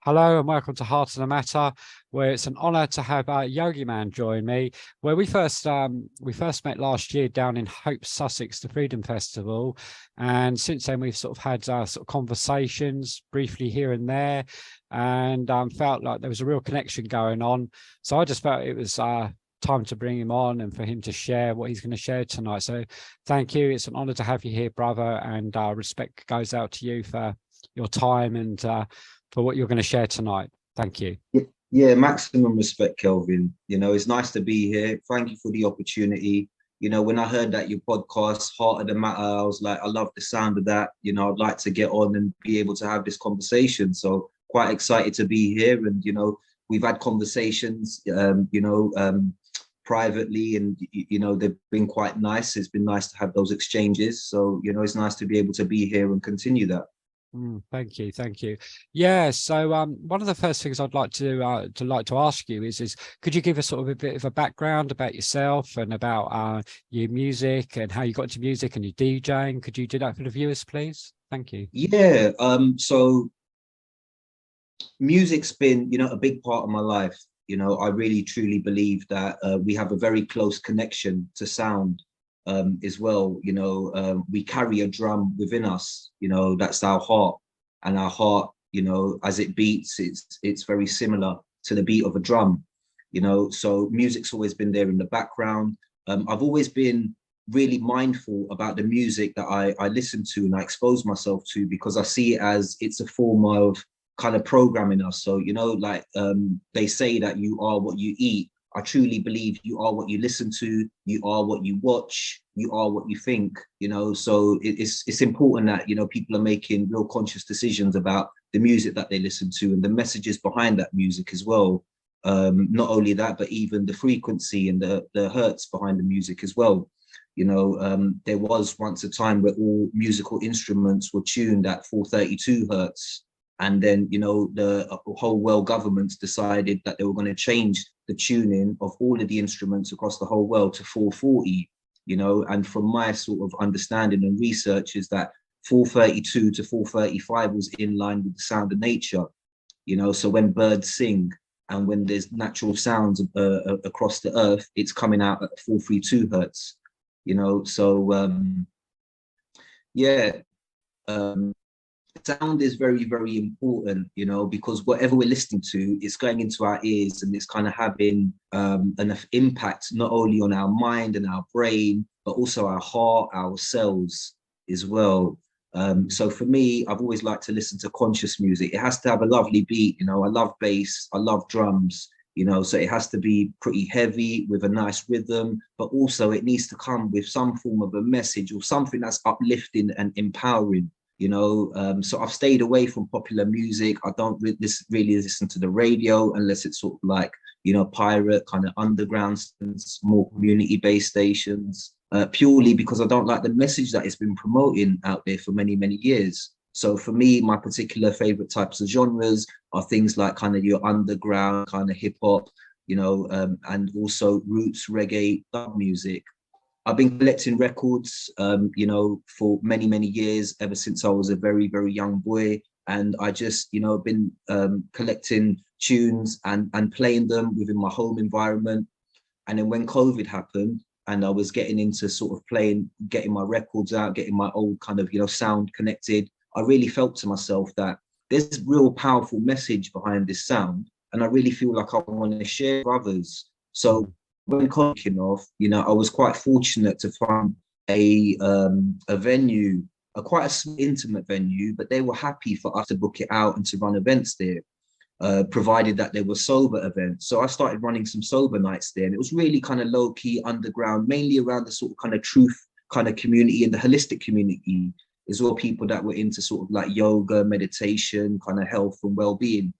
Hello and welcome to Heart of the Matter, where it's an honour to have Yogiman join me. Where we first met last year down in Hope, Sussex, the Freedom Festival, and since then we've sort of had sort of conversations briefly here and there, and felt like there was a real connection going on. So I just felt it was time to bring him on and for him to share what he's going to share tonight. So thank you. It's an honour to have you here, brother, and respect goes out to you for your time and for what you're going to share tonight. Thank you. Yeah, maximum respect, Kelvin. It's nice to be here. Thank you for the opportunity. When I heard that your podcast, Heart of the Matter, I was like, I love the sound of that. I'd like to get on and be able to have this conversation. So quite excited to be here. And, we've had conversations, privately, and, they've been quite nice. It's been nice to have those exchanges. So, it's nice to be able to be here and continue that. Thank you. Yeah. So one of the first things I'd like to ask you is could you give us sort of a bit of a background about yourself and about your music and how you got into music and your DJing? Could you do that for the viewers, please? Thank you. Yeah. So music's been, a big part of my life. I really truly believe that we have a very close connection to sound. As well, we carry a drum within us, that's our heart, and our heart, as it beats, it's very similar to the beat of a drum, so music's always been there in the background. I've always been really mindful about the music that I listen to and I expose myself to, because I see it as it's a form of kind of programming us. So, they say that you are what you eat. I truly believe you are what you listen to, you are what you watch, you are what you think, so it's important that, people are making real conscious decisions about the music that they listen to and the messages behind that music as well. Not only that, but even the frequency and the hertz behind the music as well. There was once a time where all musical instruments were tuned at 432 hertz. And then, the whole world governments decided that they were going to change the tuning of all of the instruments across the whole world to 440, and from my sort of understanding and research is that 432 to 435 was in line with the sound of nature, so when birds sing and when there's natural sounds across the earth, it's coming out at 432 hertz, so sound is very, very important, because whatever we're listening to, it's going into our ears and it's kind of having enough impact, not only on our mind and our brain, but also our heart, our cells as well. So for me, I've always liked to listen to conscious music. It has to have a lovely beat, I love bass, I love drums, so it has to be pretty heavy with a nice rhythm, but also it needs to come with some form of a message or something that's uplifting and empowering. So I've stayed away from popular music. I don't really listen to the radio unless it's sort of like, pirate kind of underground, more community-based stations, purely because I don't like the message that it's been promoting out there for many, many years. So for me, my particular favorite types of genres are things like kind of your underground kind of hip hop, and also roots, reggae, dub music. I've been collecting records, for many, many years, ever since I was a very, very young boy. And I just, been collecting tunes and playing them within my home environment. And then when COVID happened and I was getting into sort of getting my records out, getting my old kind of, sound connected, I really felt to myself that there's real powerful message behind this sound. And I really feel like I want to share with others. So when kicking off, I was quite fortunate to find a venue, quite a intimate venue, but they were happy for us to book it out and to run events there, provided that there were sober events. So I started running some sober nights there, and it was really kind of low key, underground, mainly around the sort of kind of truth kind of community and the holistic community, as well, people that were into sort of like yoga, meditation, kind of health and well-being,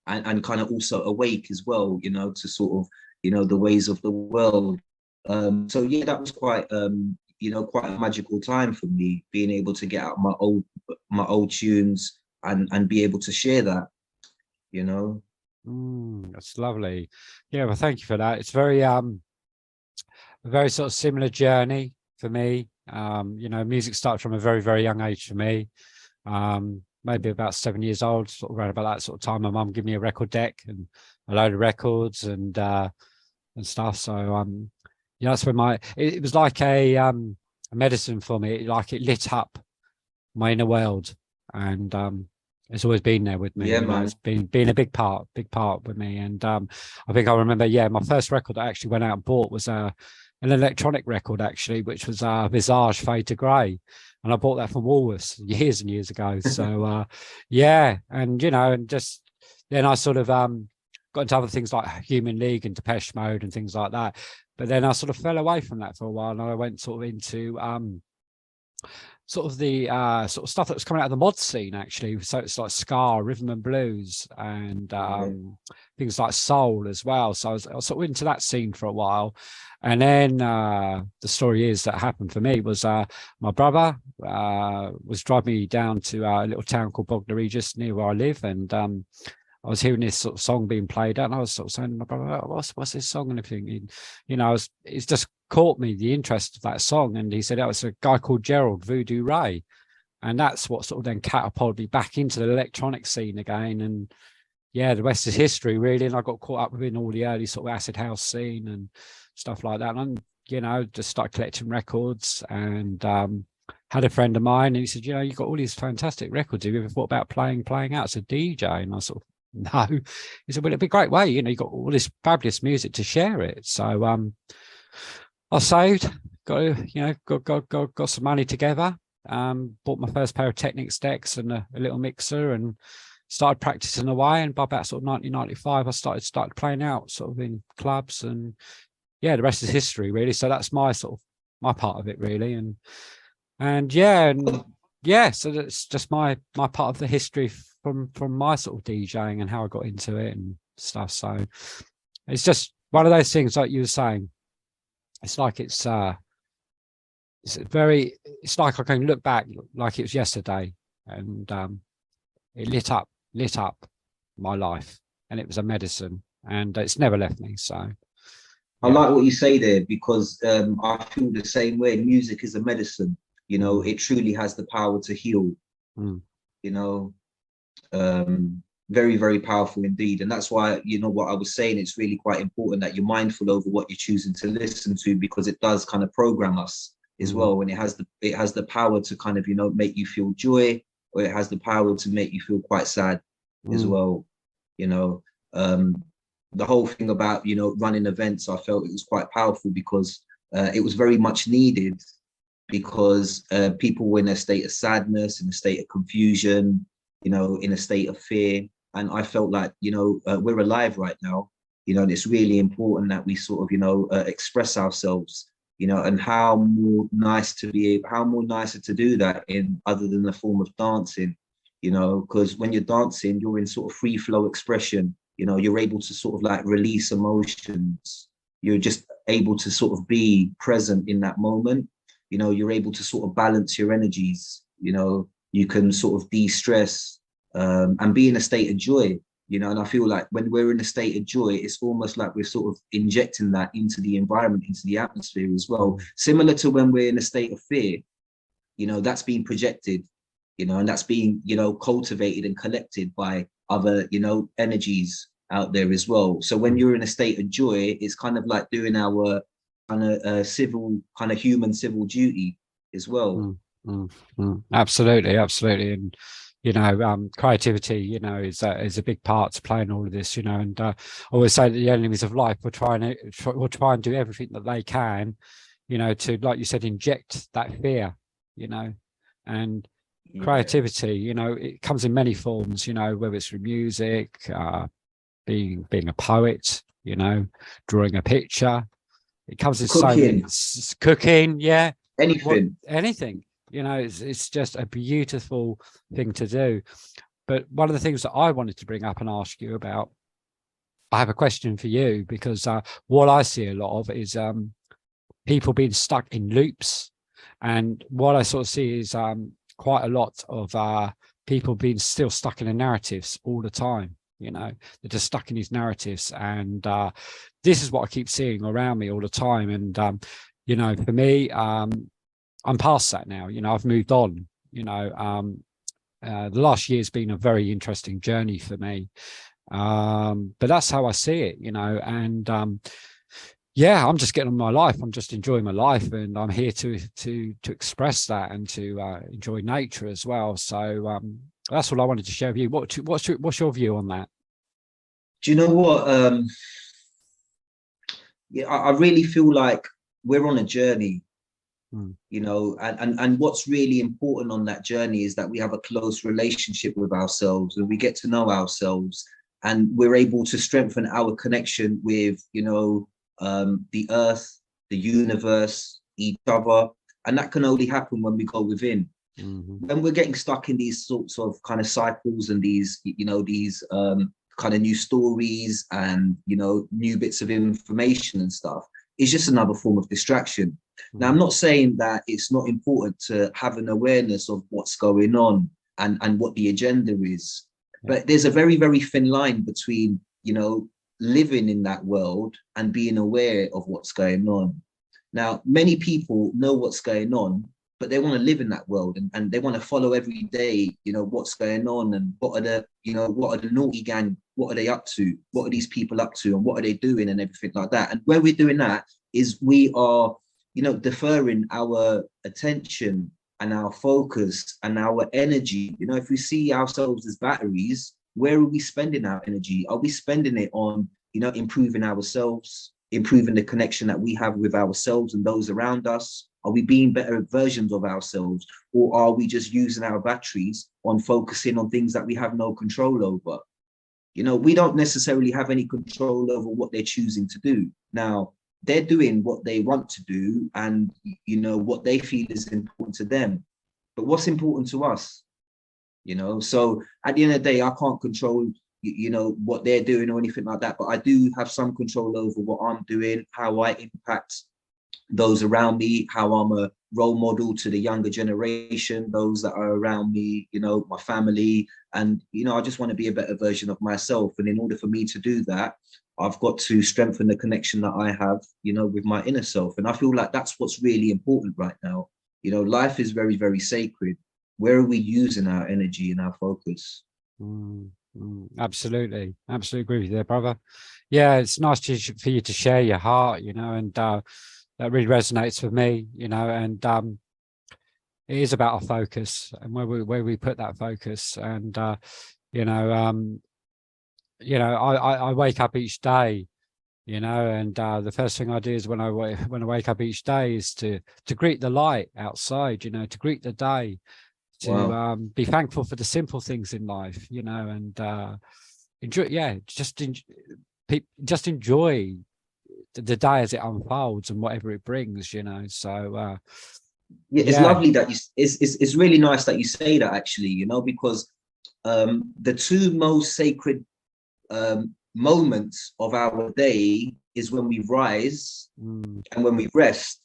and kind of also awake as well, to sort of, the ways of the world. So yeah, that was quite quite a magical time for me, being able to get out my old tunes and be able to share that, That's lovely. Yeah, well, thank you for that. It's very a very sort of similar journey for me. Music started from a very, very young age for me. maybe about 7 years old, sort of around about that sort of time. My mum gave me a record deck and a load of records and stuff. So yeah, that's when it was like a medicine for me. Like it lit up my inner world, and it's always been there with me. Yeah, you know, man. it's been a big part with me. And I think I remember, yeah, my first record I actually went out and bought was an electronic record, actually, which was Visage Fade to Grey. And I bought that from Woolworths years and years ago. So yeah, and you know, and just then I sort of got into other things like Human League and Depeche Mode and things like that. But then I sort of fell away from that for a while, and I went sort of into sort of the sort of stuff that was coming out of the mod scene, actually. So it's like ska, rhythm and blues, and things like soul as well. So I was sort of into that scene for a while. And then the story is that happened for me was my brother was driving me down to a little town called Bognor Regis near where I live, and I was hearing this sort of song being played out, and I was sort of saying to my brother, oh, what's this song and everything? And, you know, it's just caught me, the interest of that song. And he said, oh, it's a guy called Gerald Voodoo Ray. And that's what sort of then catapulted me back into the electronic scene again. And yeah, the rest is history, really. And I got caught up within all the early sort of acid house scene and stuff like that. And, you know, just started collecting records, and had a friend of mine, and he said, you know, you've got all these fantastic records. Have you ever thought about playing out as a DJ? And I sort of, no. He said, well, it'd be a great way, you know, you got all this fabulous music to share it. So I saved, got some money together, bought my first pair of Technics decks and a little mixer, and started practicing away. And by about sort of 1995, I started playing out sort of in clubs, and yeah, the rest is history, really. So that's my sort of my part of it, really. And yeah, so that's just my part of the history from my sort of DJing and how I got into it and stuff. So it's just one of those things, like you were saying. It's like it's like I can look back like it was yesterday, and it lit up my life, and it was a medicine, and it's never left me. So yeah. I like what you say there, because I feel the same way. Music is a medicine, you know. It truly has the power to heal. You know, very, very powerful indeed. And that's why, you know, what I was saying, it's really quite important that you're mindful over what you're choosing to listen to, because it does kind of program us as well. And it has the power to kind of, you know, make you feel joy, or it has the power to make you feel quite sad as well. You know, the whole thing about, you know, running events, I felt it was quite powerful, because it was very much needed, because people were in a state of sadness, in a state of confusion, you know, in a state of fear. And I felt like, you know, we're alive right now, you know, and it's really important that we sort of, you know, express ourselves, you know. And how more nicer to do that in other than the form of dancing, you know, because when you're dancing, you're in sort of free flow expression, you know, you're able to sort of like release emotions. You're just able to sort of be present in that moment. You know, you're able to sort of balance your energies, you know, you can sort of de-stress and be in a state of joy, you know. And I feel like when we're in a state of joy, it's almost like we're sort of injecting that into the environment, into the atmosphere as well. Similar to when we're in a state of fear, you know, that's being projected, you know, and that's being, you know, cultivated and collected by other, you know, energies out there as well. So when you're in a state of joy, it's kind of like doing our kind of civil, kind of human civil duty as well. Absolutely. And you know, creativity, you know, is a big part to playing all of this, you know. And I always say that the enemies of life will try and do everything that they can, you know, to, like you said, inject that fear, you know. And creativity, you know, it comes in many forms, you know, whether it's through music, being a poet, you know, drawing a picture. It comes in Cooking. Cooking, yeah, anything. You know, it's just a beautiful thing to do. But one of the things that I wanted to bring up and ask you about, I have a question for you, because what I see a lot of is people being stuck in loops. And what I sort of see is quite a lot of people being still stuck in the narratives all the time. You know, they're just stuck in these narratives. And this is what I keep seeing around me all the time. And, you know, for me, I'm past that now. You know, I've moved on, you know, the last year's been a very interesting journey for me. But that's how I see it, you know, and yeah, I'm just getting on my life. I'm just enjoying my life, and I'm here to express that and to enjoy nature as well. So that's what I wanted to share with you. What's your view on that? Do you know what? Yeah, I really feel like we're on a journey, you know, and what's really important on that journey is that we have a close relationship with ourselves, and we get to know ourselves, and we're able to strengthen our connection with, you know, the earth, the universe, each other. And that can only happen when we go within. When we're getting stuck in these sorts of kind of cycles and these, you know, these kind of new stories and, you know, new bits of information and stuff, it's just another form of distraction. Now, I'm not saying that it's not important to have an awareness of what's going on and what the agenda is, but there's a very, very thin line between, you know, living in that world and being aware of what's going on. Now, many people know what's going on, but they want to live in that world, and they want to follow every day, you know, what's going on and what are the, you know, what are the naughty gang, what are they up to, what are these people up to, and what are they doing, and everything like that. And where we're doing that is we are, you know, deferring our attention and our focus and our energy. You know, if we see ourselves as batteries, where are we spending our energy? Are we spending it on, you know, improving ourselves, improving the connection that we have with ourselves and those around us? Are we being better versions of ourselves? Or are we just using our batteries on focusing on things that we have no control over? You know, we don't necessarily have any control over what they're choosing to do. Now, they're doing what they want to do and, you know, what they feel is important to them. But what's important to us? You know, so at the end of the day, I can't control, you know, what they're doing or anything like that, but I do have some control over what I'm doing, how I impact those around me, how I'm a role model to the younger generation, those that are around me, you know, my family. And, you know, I just want to be a better version of myself. And in order for me to do that, I've got to strengthen the connection that I have, you know, with my inner self. And I feel like that's what's really important right now. You know, life is very, very sacred. Where are we using our energy and our focus? Absolutely. Absolutely agree with you there, brother. Yeah, it's nice for you to share your heart, you know, and that really resonates with me, you know, and it is about our focus and where we put that focus. And you know, I wake up each day, you know, and the first thing I do is when I wake up each day is to greet the light outside, you know, to greet the day, to be thankful for the simple things in life, you know, and enjoy, just enjoy the day as it unfolds and whatever it brings, you know. So yeah, it's lovely that it's really nice that you say that, actually, you know, because the two most sacred moments of our day is when we rise and when we rest.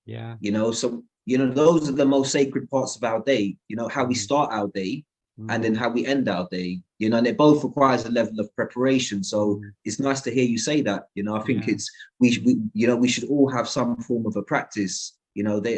Yeah, you know, so, you know, those are the most sacred parts of our day, you know, how we start our day and then how we end our day, you know, and it both requires a level of preparation. So it's nice to hear you say that, you know. I think it's we you know, we should all have some form of a practice, you know. They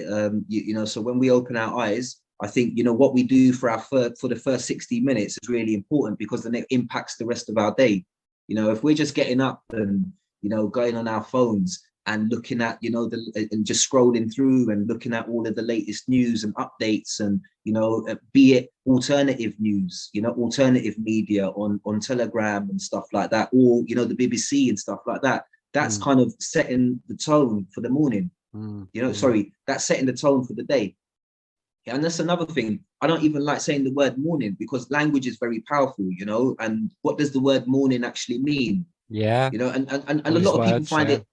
you know, so when we open our eyes, I think, you know, what we do for the first 60 minutes is really important, because then it impacts the rest of our day. You know, if we're just getting up and, you know, going on our phones and looking at, you know, and just scrolling through and looking at all of the latest news and updates, and, you know, be it alternative news, you know, alternative media on Telegram and stuff like that, or, you know, the BBC and stuff like that, that's kind of setting the tone for the morning. You know, sorry, that's setting the tone for the day. Yeah, and that's another thing. I don't even like saying the word morning, because language is very powerful, you know, and what does the word morning actually mean? Yeah, you know, and a lot of people find it,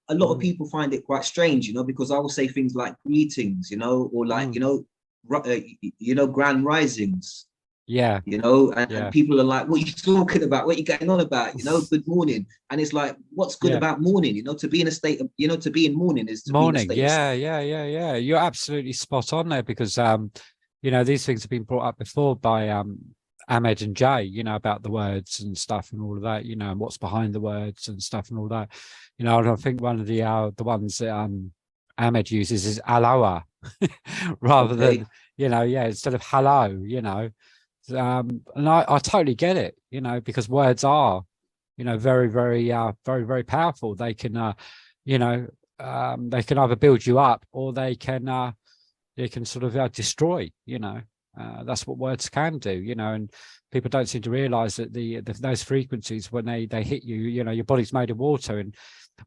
a lot of people find it quite strange, you know, because I will say things like greetings, you know, or like, you know, grand risings, you know, and people are like, what are you talking about? What are you getting on about? You know, good morning. And it's like, what's good about morning? You know, to be in a state of, you know, to be in morning is to morning. Be in a state Yeah. You're absolutely spot on there, because you know, these things have been brought up before by Ahmed and Jay, you know, about the words and stuff and all of that, you know, and what's behind the words and stuff and all that. You know, and I think one of the ones that Ahmed uses is alawa rather than, yeah, instead of hello, and I totally get it, because words are, very, very, very, very powerful. They can, they can either build you up, or they can sort of destroy. That's what words can do. And people don't seem to realize that those frequencies, when they hit you, your body's made of water. And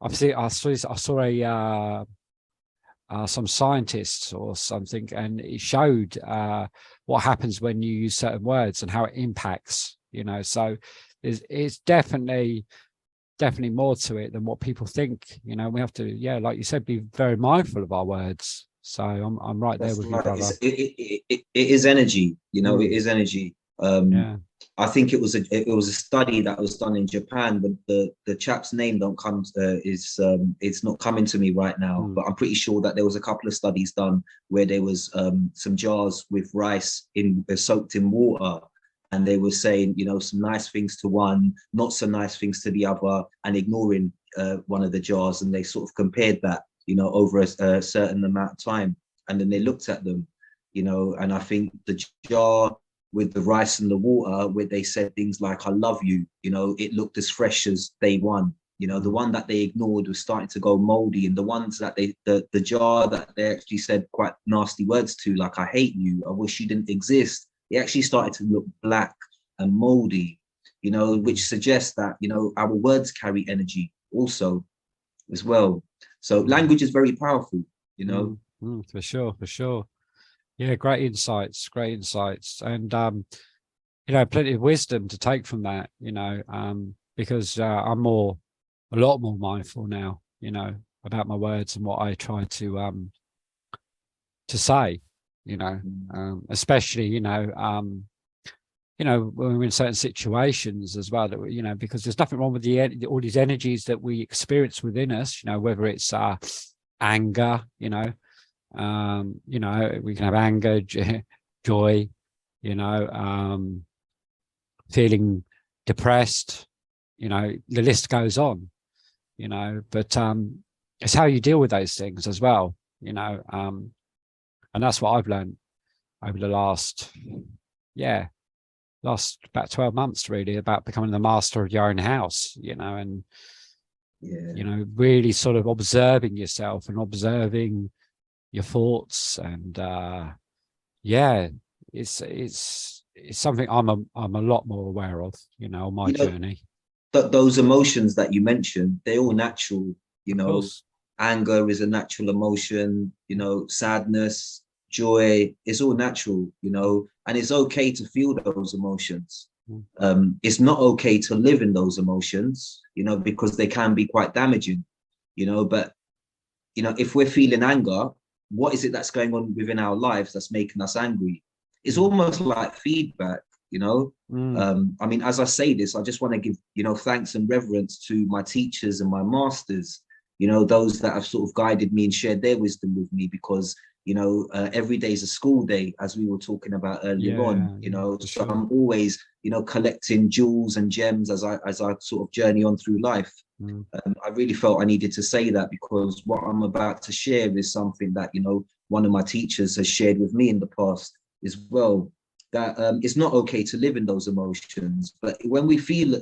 I saw some scientists or something, and it showed what happens when you use certain words and how it impacts. So it's definitely more to it than what people think. We have to, like you said, be very mindful of our words. So I'm right there with you, brother. It is energy, it is energy. Yeah. I think it was a study that was done in Japan, but the chap's name it's not coming to me right now, but I'm pretty sure that there was a couple of studies done where there was some jars with rice soaked in water, and they were saying, some nice things to one, not so nice things to the other, and ignoring one of the jars, and they sort of compared that, over a certain amount of time, and then they looked at them, and I think the jar with the rice and the water, where they said things like, I love you, it looked as fresh as day one. The one that they ignored was starting to go moldy, and the ones that the jar that they actually said quite nasty words to, like, I hate you, I wish you didn't exist, it actually started to look black and moldy, which suggests that, our words carry energy also as well. So language is very powerful, For sure. Yeah, great insights, and plenty of wisdom to take from that, because I'm a lot more mindful now, about my words and what I try to say, especially, when we're in certain situations as well, that because there's nothing wrong with all these energies that we experience within us, whether it's anger, we can have anger, joy, feeling depressed, the list goes on, but it's how you deal with those things as well, and that's what I've learned over the last about 12 months, really, about becoming the master of your own house, and really sort of observing yourself and observing your thoughts, and it's something I'm a lot more aware of, on my journey. Those emotions that you mentioned, they're all natural. Anger is a natural emotion, sadness, joy, it's all natural, and it's okay to feel those emotions. It's not okay to live in those emotions, because they can be quite damaging, but if we're feeling anger, what is it that's going on within our lives that's making us angry? It's almost like feedback, I mean, as I say this, I just want to give, thanks and reverence to my teachers and my masters, those that have sort of guided me and shared their wisdom with me, because, every day is a school day, as we were talking about earlier on, so sure. I'm always, collecting jewels and gems as I sort of journey on through life. I really felt I needed to say that, because what I'm about to share is something that, one of my teachers has shared with me in the past as well, that it's not okay to live in those emotions. But when we feel,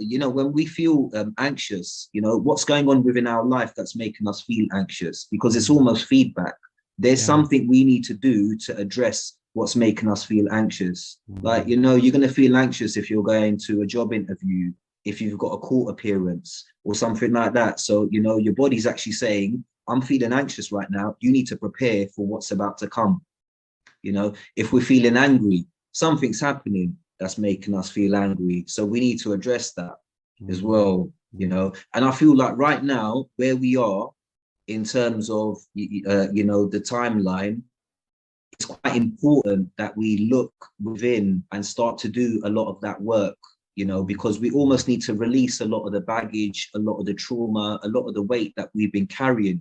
anxious, what's going on within our life that's making us feel anxious? Because it's almost feedback. There's something we need to do to address what's making us feel anxious. Like, you're going to feel anxious if you're going to a job interview, if you've got a court appearance or something like that. So, your body's actually saying, I'm feeling anxious right now. You need to prepare for what's about to come. If we're feeling angry, something's happening that's making us feel angry. So we need to address that as well, and I feel like right now, where we are in terms of, the timeline, it's quite important that we look within and start to do a lot of that work, because we almost need to release a lot of the baggage, a lot of the trauma, a lot of the weight that we've been carrying,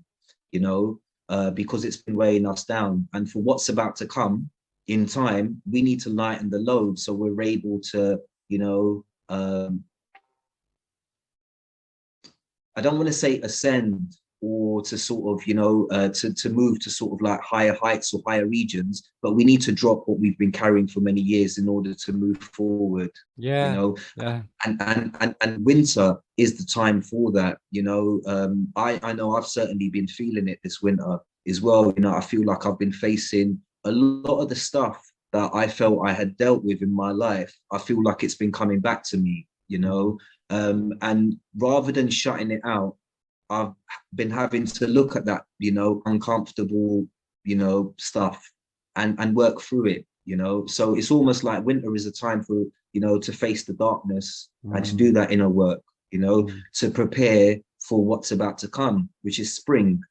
because it's been weighing us down. And for what's about to come in time, we need to lighten the load, so we're able to, I don't want to say ascend, or to sort of, to move to sort of like higher heights or higher regions, but we need to drop what we've been carrying for many years in order to move forward. Yeah. And winter is the time for that. I know I've certainly been feeling it this winter as well. I feel like I've been facing a lot of the stuff that I felt I had dealt with in my life. I feel like it's been coming back to me, and rather than shutting it out, I've been having to look at that, uncomfortable, stuff and work through it, So it's almost like winter is a time for, to face the darkness and to do that inner work, to prepare for what's about to come, which is spring,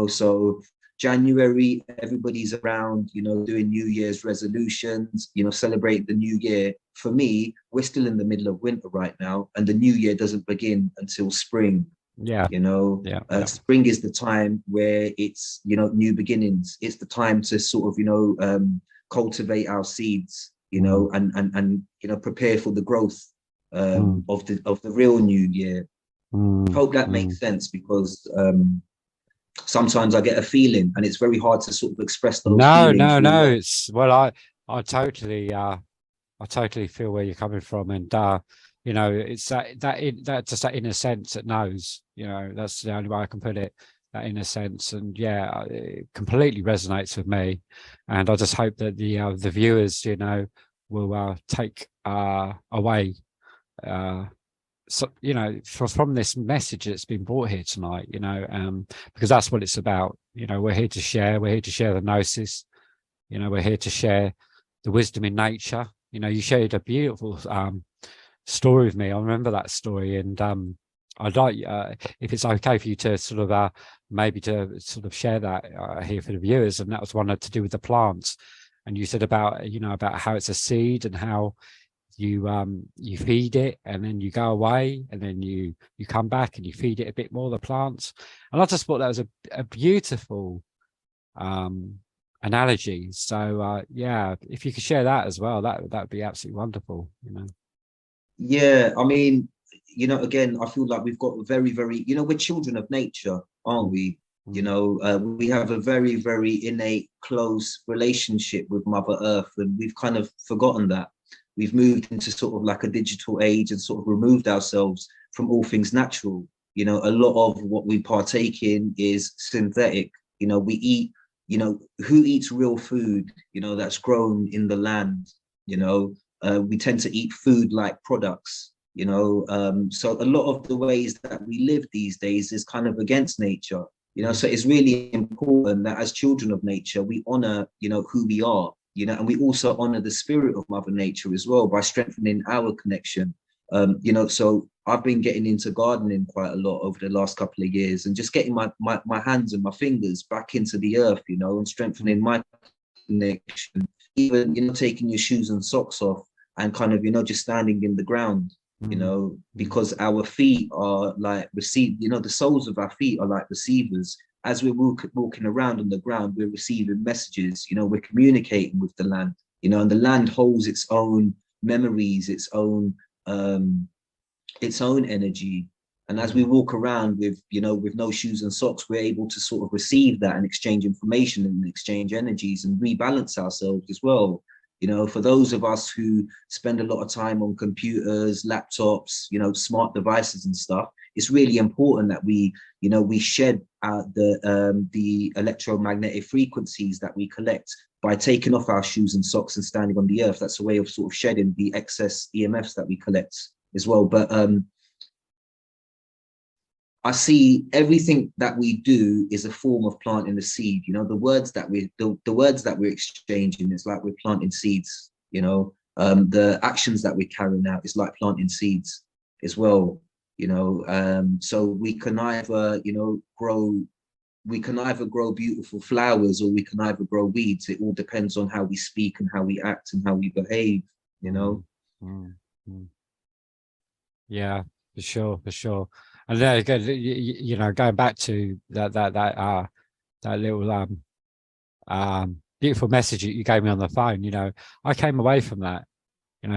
So January, everybody's around, doing New Year's resolutions, celebrate the new year. For me, we're still in the middle of winter right now, and the new year doesn't begin until spring. Yeah. Spring is the time where it's, new beginnings. It's the time to sort of, cultivate our seeds, and prepare for the growth of the real new year. Hope that makes sense, because sometimes I get a feeling, and it's very hard to sort of express those feelings. No. It's I totally feel where you're coming from, and it's that just that inner sense that knows. That's the only way I can put it. That inner sense, and yeah, it completely resonates with me. And I just hope that the viewers, will take away, from this message that's been brought here tonight. Because that's what it's about. We're here to share. We're here to share the Gnosis. We're here to share the wisdom in nature. You shared a beautiful story with me. I remember that story, and I'd like, if it's okay for you to sort of maybe to sort of share that here for the viewers. And that was one to do with the plants. And you said about about how it's a seed, and how you feed it, and then you go away, and then you come back and you feed it a bit more, the plants. And I just thought that was a beautiful analogy. So yeah, if you could share that as well, that would be absolutely wonderful. Yeah, I mean, again, I feel like we've got a very, very, we're children of nature, aren't we? We have a very, very innate, close relationship with Mother Earth, and we've kind of forgotten that. We've moved into sort of like a digital age and sort of removed ourselves from all things natural. A lot of what we partake in is synthetic. We eat, who eats real food, that's grown in the land. We tend to eat food like products. So a lot of the ways that we live these days is kind of against nature. So it's really important that as children of nature, we honor, who we are, and we also honor the spirit of Mother Nature as well by strengthening our connection. So I've been getting into gardening quite a lot over the last couple of years, and just getting my hands and my fingers back into the earth, and strengthening my connection, even, taking your shoes and socks off and kind of, just standing in the ground. Because our feet are like the soles of our feet are like receivers. As we're walking around on the ground, we're receiving messages, we're communicating with the land, and the land holds its own memories, its own energy. And as we walk around with no shoes and socks, we're able to sort of receive that and exchange information and exchange energies and rebalance ourselves as well. For those of us who spend a lot of time on computers, laptops, smart devices and stuff, it's really important that we shed out the electromagnetic frequencies that we collect by taking off our shoes and socks and standing on the earth. That's a way of sort of shedding the excess EMFs that we collect as well. But I see everything that we do is a form of planting the seed. The words that we're exchanging is like we're planting seeds. The actions that we're carrying out is like planting seeds as well. So we can either grow beautiful flowers, or we can either grow weeds. It all depends on how we speak and how we act and how we behave. Yeah, for sure. And there again, going back to that little beautiful message that you gave me on the phone, I came away from that,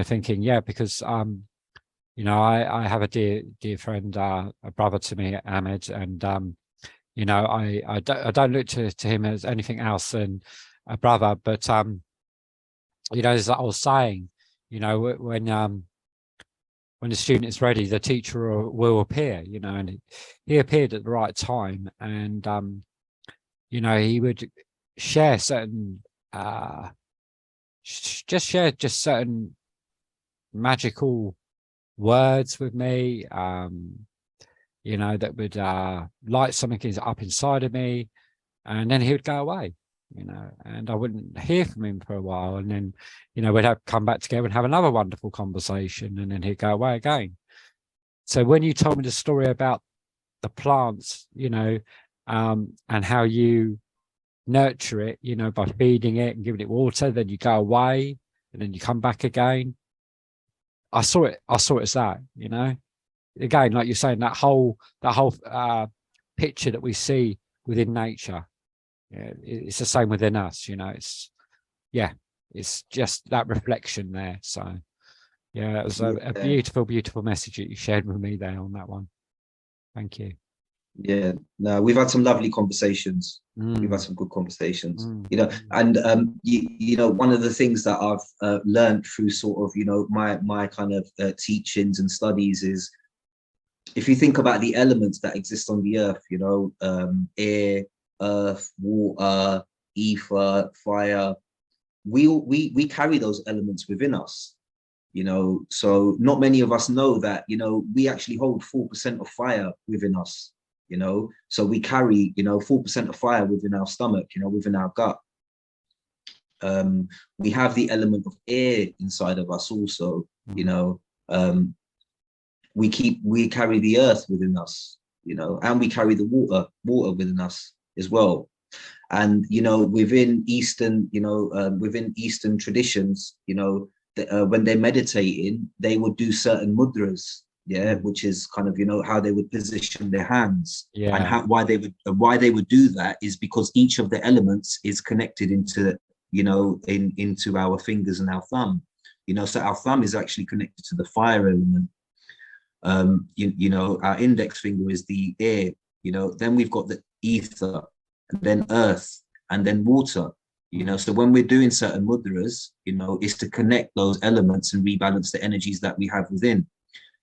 thinking, yeah, because I have a dear friend, a brother to me, Ahmed, and you know, I don't look to him as anything else than a brother. But you know, there's that old saying, you know, when the student is ready, the teacher will appear, you know, and he appeared at the right time. And you know, he would share certain just certain magical words with me, you know, that would light something up inside of me, and then he would go away, you know, and I wouldn't hear from him for a while, and then, you know, we'd have come back together and have another wonderful conversation, and then he'd go away again. So when you told me the story about the plants, you know, and how you nurture it, you know, by feeding it and giving it water, then you go away and then you come back again. I saw it as that, you know, again, like you're saying, that whole picture that we see within nature. Yeah, it's the same within us, you know. It's just that reflection there. So yeah, it was a beautiful message that you shared with me there on that one. Thank you. Yeah, no, we've had some lovely conversations. We've had some good conversations, you know, and you know, one of the things that I've learned through sort of, you know, my kind of teachings and studies is, if you think about the elements that exist on the earth, you know, air, earth, water, ether, fire, we carry those elements within us, you know. So not many of us know that, you know, we actually hold 4% of fire within us, you know. So we carry, you know, 4% of fire within our stomach, you know, within our gut. We have the element of air inside of us also, you know. We carry the earth within us, you know, and we carry the water within us as well. And, you know, within Eastern, you know, within Eastern traditions, you know, when they're meditating, they would do certain mudras, yeah, which is kind of, you know, how they would position their hands. Yeah. And why they would do that is because each of the elements is connected into, you know, into our fingers and our thumb, you know. So our thumb is actually connected to the fire element. You know, our index finger is the air, you know, then we've got the ether, and then earth, and then water, you know. So when we're doing certain mudras, you know, is to connect those elements and rebalance the energies that we have within,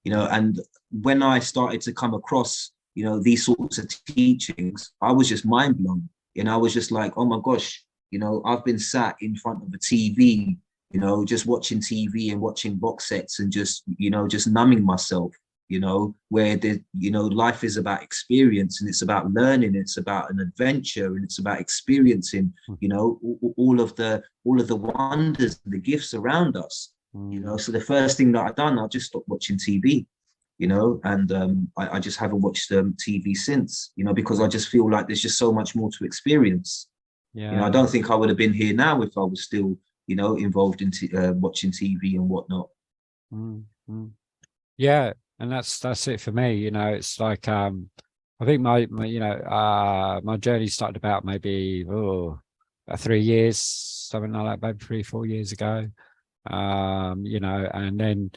you know. And when I started to come across, you know, these sorts of teachings, I was just mind blown, and I was just like, oh my gosh, you know, I've been sat in front of a TV, you know, just watching TV and watching box sets and just, you know, just numbing myself, you know, where the, you know, life is about experience, and it's about learning, it's about an adventure, and it's about experiencing, you know, all of the wonders and the gifts around us, you know. So the first thing that I've done, I just stopped watching TV, you know, and I just haven't watched TV since, you know, because I just feel like there's just so much more to experience. Yeah. You know, I don't think I would have been here now if I was still, you know, involved in watching TV and whatnot. Yeah, and that's it for me. You know, it's like I think my you know, my journey started about maybe 3 years, something like that, maybe 3-4 years ago. You know, and then,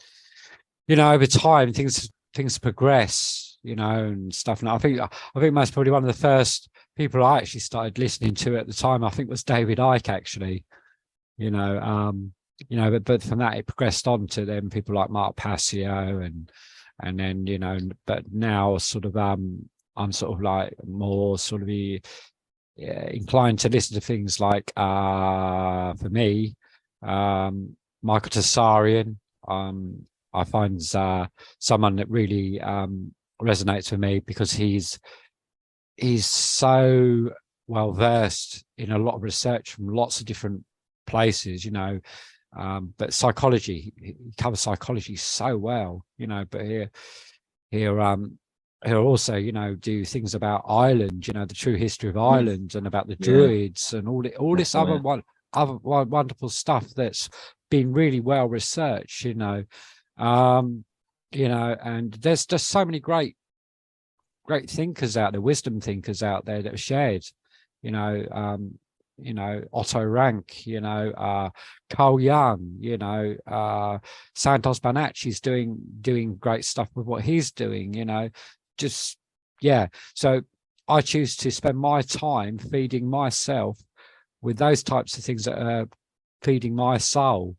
you know, over time things progress, you know, and stuff. And I think most probably one of the first people I actually started listening to at the time, I think, was David Icke, actually, you know. You know, but from that it progressed on to then people like Mark Passio, and then, you know, but now sort of I'm sort of like more sort of inclined to listen to things like for me, Michael Tassarian. I find someone that really resonates with me, because he's so well versed in a lot of research from lots of different places, you know. But psychology, he covers psychology so well, you know. But he'll also, you know, do things about Ireland, you know, the true history of Ireland, and about the Druids, and all this other wonderful stuff that's been really well researched, you know. You know, and there's just so many great thinkers out there, wisdom thinkers out there that have shared, you know, Otto Rank, you know, Carl Jung, you know, Santos Bonacci's doing great stuff with what he's doing, you know. Just, yeah. So I choose to spend my time feeding myself with those types of things that are feeding my soul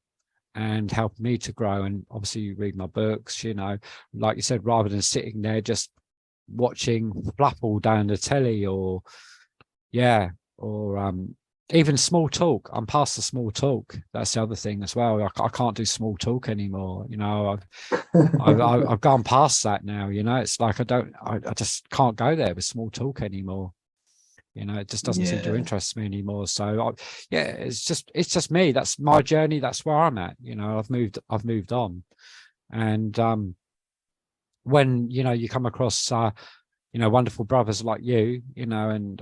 and helping me to grow. And obviously you read my books, you know, like you said, rather than sitting there just watching fluff all down the telly, or even small talk. I'm past the small talk. That's the other thing as well. I can't do small talk anymore. You know, I've gone past that now. You know, it's like I just can't go there with small talk anymore. You know, it just doesn't seem to interest me anymore. So it's just me. That's my journey. That's where I'm at. You know, I've moved on. And when, you know, you come across you know, wonderful brothers like you know, and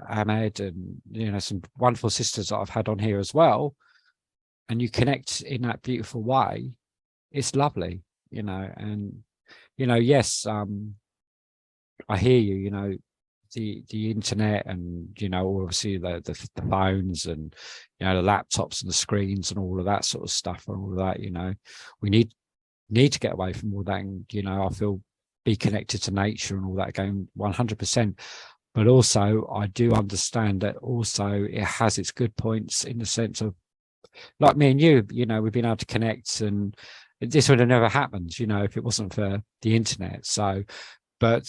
Ahmed, and, you know, some wonderful sisters that I've had on here as well, and you connect in that beautiful way, it's lovely, you know. And, you know, yes, I hear you, you know, the internet, and, you know, obviously the phones, and, you know, the laptops and the screens and all of that sort of stuff, and all of that, you know, we need to get away from all that. And, you know, I feel be connected to nature and all that, going 100%. But also I do understand that also it has its good points, in the sense of, like me and you know, we've been able to connect, and this would have never happened, you know, if it wasn't for the internet. So, but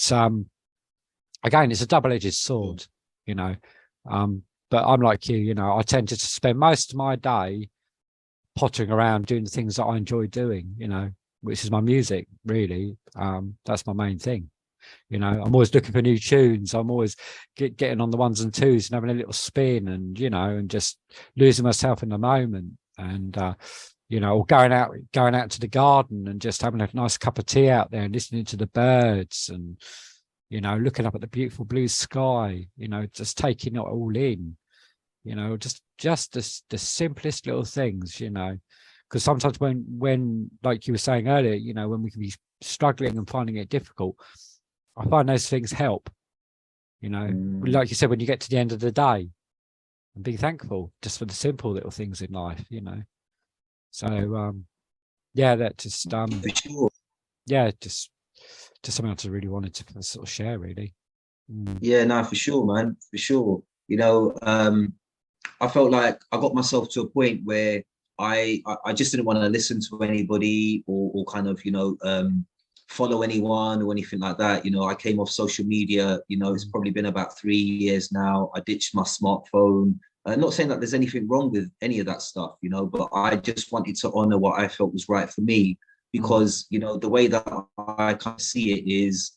again, it's a double-edged sword, you know. But I'm like you know, I tend to spend most of my day pottering around doing the things that I enjoy doing, you know, which is my music, really. That's my main thing. You know, I'm always looking for new tunes. I'm always getting on the ones and twos and having a little spin, and, you know, and just losing myself in the moment. And, you know, or going out to the garden and just having a nice cup of tea out there and listening to the birds, and, you know, looking up at the beautiful blue sky, you know, just taking it all in, you know, just the simplest little things, you know. Because sometimes when, like you were saying earlier, you know, when we can be struggling and finding it difficult, I find those things help, you know. Like you said, when you get to the end of the day, and be thankful just for the simple little things in life, you know. So yeah, that just for sure. Yeah, just something else I really wanted to sort of share, really. Yeah, no, for sure, man, for sure. You know, I felt like I got myself to a point where I just didn't want to listen to anybody, or kind of, you know, follow anyone or anything like that. You know, I came off social media, you know, it's probably been about 3 years now. I ditched my smartphone. Not saying that there's anything wrong with any of that stuff, you know, but I just wanted to honor what I felt was right for me, because, you know, the way that I kind of see it is,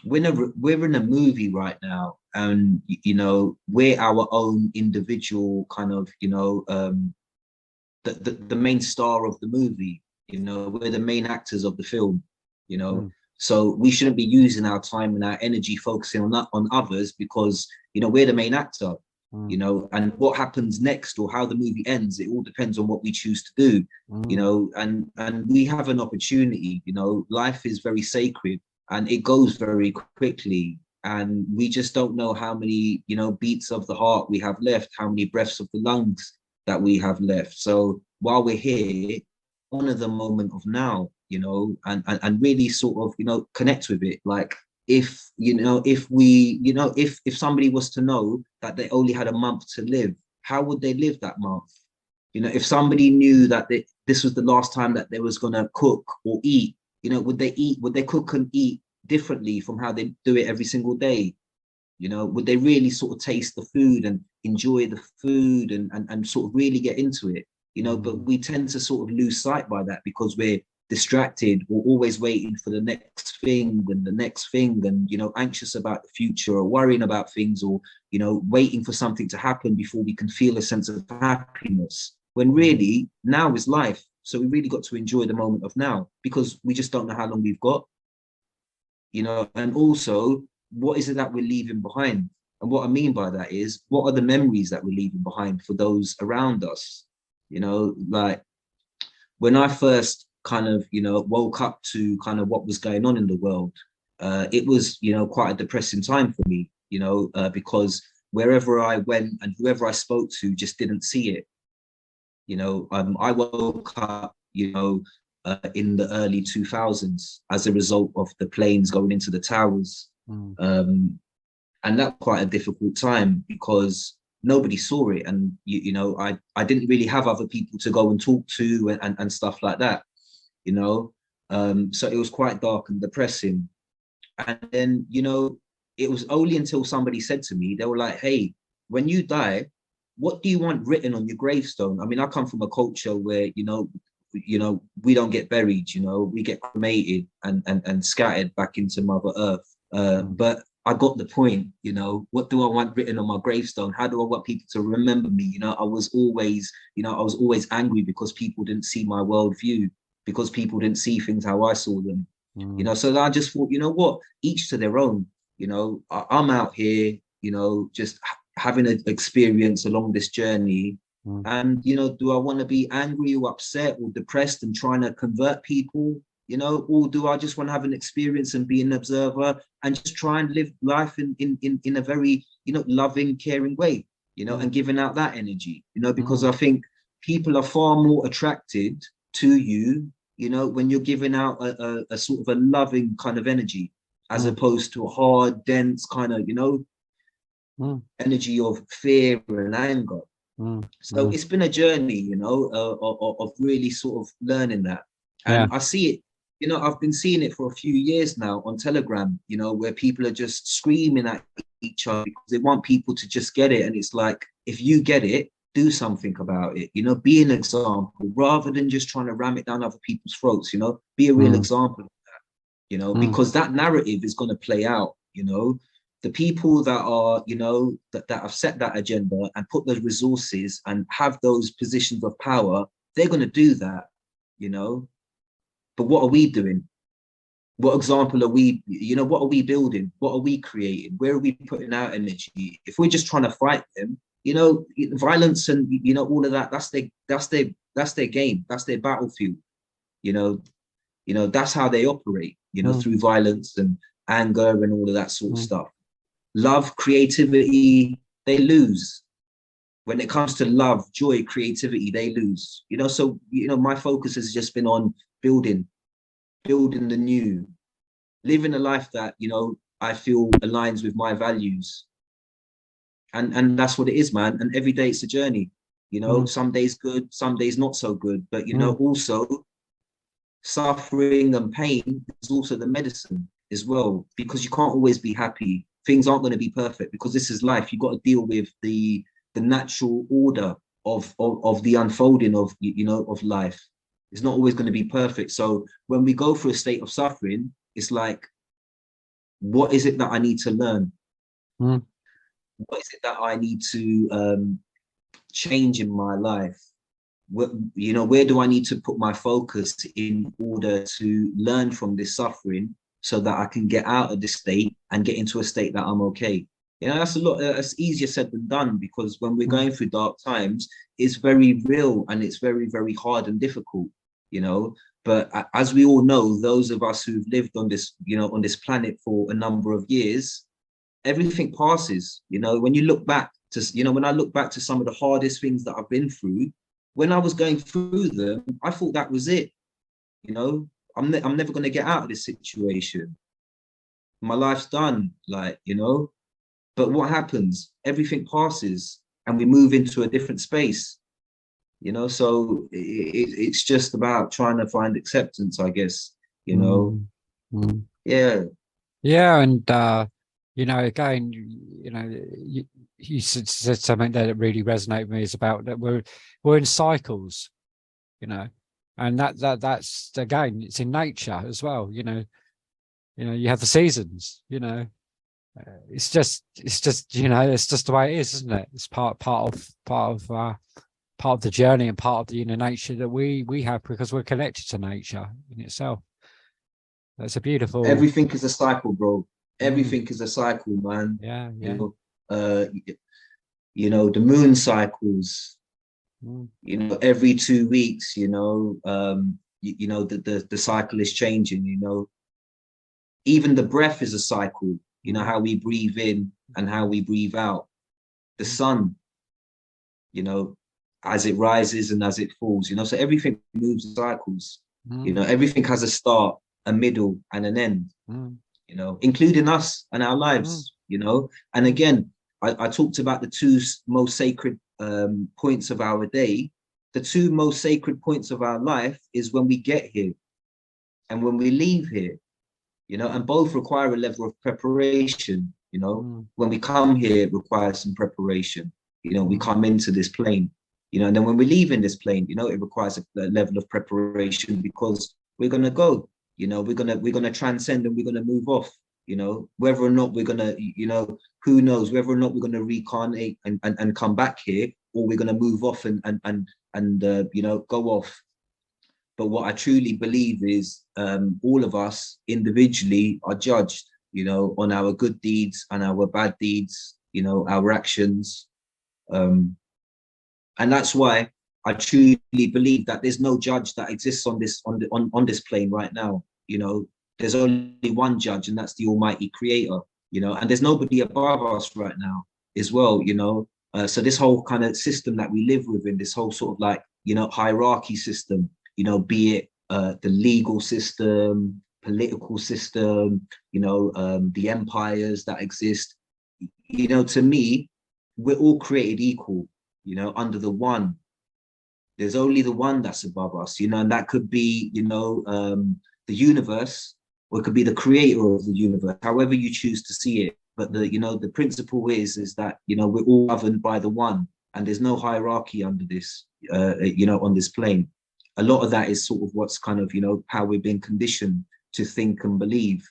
we're in a movie right now, and, you know, we're our own individual kind of, you know, the main star of the movie. You know, we're the main actors of the film, you know. So we shouldn't be using our time and our energy focusing on others, because, you know, we're the main actor. You know, and what happens next, or how the movie ends, it all depends on what we choose to do. You know, and we have an opportunity. You know, life is very sacred, and it goes very quickly, and we just don't know how many, you know, beats of the heart we have left, how many breaths of the lungs that we have left. So while we're here, honor the moment of now, you know, and really sort of, you know, connect with it. Like, if, you know, if we, you know, if somebody was to know that they only had a month to live, how would they live that month? You know, if somebody knew that this was the last time that they was going to cook or eat, you know, would they cook and eat differently from how they do it every single day? You know, would they really sort of taste the food and enjoy the food, and sort of really get into it? You know, but we tend to sort of lose sight by that, because we're distracted. We're always waiting for the next thing and the next thing, and, you know, anxious about the future, or worrying about things, or, you know, waiting for something to happen before we can feel a sense of happiness, when really now is life. So we really got to enjoy the moment of now, because we just don't know how long we've got, you know. And also, what is it that we're leaving behind? And what I mean by that is, what are the memories that we're leaving behind for those around us? You know, like, when I first kind of, you know, woke up to kind of what was going on in the world, it was, you know, quite a depressing time for me, you know, because wherever I went and whoever I spoke to just didn't see it. You know, I woke up, you know, in the early 2000s as a result of the planes going into the towers. And that's quite a difficult time because nobody saw it. And, you know, I didn't really have other people to go and talk to and stuff like that, you know. So it was quite dark and depressing. And then, you know, it was only until somebody said to me, they were like, hey, when you die, what do you want written on your gravestone? I mean, I come from a culture where, you know, we don't get buried, you know, we get cremated and scattered back into Mother Earth. But I got the point, you know, what do I want written on my gravestone? How do I want people to remember me? You know, I was always angry because people didn't see my worldview, because people didn't see things how I saw them. You know, so I just thought, you know what, each to their own. You know, I'm out here, you know, just having an experience along this journey. And, you know, do I want to be angry or upset or depressed and trying to convert people, you know, or do I just want to have an experience and be an observer and just try and live life in a very, you know, loving, caring way, you know, and giving out that energy, you know, because I think people are far more attracted to you, you know, when you're giving out a sort of a loving kind of energy, as opposed to a hard, dense kind of, you know, energy of fear and anger. So it's been a journey, you know, of really sort of learning that. And I see it, you know, I've been seeing it for a few years now on Telegram, you know, where people are just screaming at each other because they want people to just get it. And it's like, if you get it, do something about it, you know, be an example rather than just trying to ram it down other people's throats, you know, be a real example of that, you know, because that narrative is going to play out, you know. The people that are, you know, that have set that agenda and put those resources and have those positions of power, they're going to do that, you know. But what are we doing? What example are we, you know, what are we building? What are we creating? Where are we putting our energy? If we're just trying to fight them, you know, violence and, you know, all of that, that's their game. That's their battlefield, you know, that's how they operate, you know, through violence and anger and all of that sort of stuff. Love, creativity, they lose. When it comes to love, joy, creativity, they lose. You know, so, you know, my focus has just been on building the new, living a life that, you know, I feel aligns with my values. And that's what it is, man. And every day it's a journey, you know, some days good, some days not so good. But, you know, also suffering and pain is also the medicine as well, because you can't always be happy. Things aren't going to be perfect because this is life. You've got to deal with the natural order of the unfolding of, you know, of life. It's not always going to be perfect. So when we go through a state of suffering, it's like, what is it that I need to learn? What is it that I need to change in my life? What, you know, where do I need to put my focus in order to learn from this suffering so that I can get out of this state and get into a state that I'm okay? You know, that's easier said than done, because when we're going through dark times, it's very real and it's very, very hard and difficult, you know. But as we all know, those of us who've lived on this, you know, on this planet for a number of years, everything passes. You know, when you look back to, you know, when I look back to some of the hardest things that I've been through, when I was going through them, I thought that was it. You know, I'm never going to get out of this situation. My life's done, like, you know. But what happens? Everything passes and we move into a different space, you know. So it's just about trying to find acceptance, I guess, you know. Yeah. And you know, again, you know, you said something that really resonated with me, is about that we're in cycles, you know, and that's again, it's in nature as well, you know, you have the seasons, you know. It's just you know, it's just the way it is, isn't it? It's part of the journey and part of the inner nature that we have, because we're connected to nature in itself. That's a beautiful. Everything is a cycle, bro. Everything is a cycle, man. Yeah. You know, the moon cycles. You know, every 2 weeks. You know, you know, the cycle is changing. You know, even the breath is a cycle. You know, how we breathe in and how we breathe out. The sun, you know, as it rises and as it falls, you know, so everything moves in cycles. You know, everything has a start, a middle, and an end, you know, including us and our lives. you know. And again, I talked about the two most sacred points of our day. The two most sacred points of our life is when we get here and when we leave here, you know, and both require a level of preparation, you know. When we come here, it requires some preparation, you know. We come into this plane, you know, and then when we leave in this plane, you know, it requires a level of preparation, because we're going to go, you know, we're going to transcend, and we're going to move off, you know, whether or not we're going to, you know, who knows, whether or not we're going to reincarnate and come back here, or we're going to move off and you know, go off. But what I truly believe is all of us individually are judged, you know, on our good deeds and our bad deeds, you know, our actions. And that's why I truly believe that there's no judge that exists on this plane right now. You know, there's only one judge, and that's the Almighty Creator, you know, and there's nobody above us right now as well, you know. So this whole kind of system that we live within, this whole sort of like, you know, hierarchy system, you know, be it the legal system, political system, you know, the empires that exist, you know, to me, we're all created equal, you know, under the one. There's only the one that's above us, you know, and that could be, you know, the universe, or it could be the creator of the universe, however you choose to see it. But the, you know, the principle is that, you know, we're all governed by the one, and there's no hierarchy under this, you know, on this plane. A lot of that is sort of what's kind of, you know, how we've been conditioned to think and believe.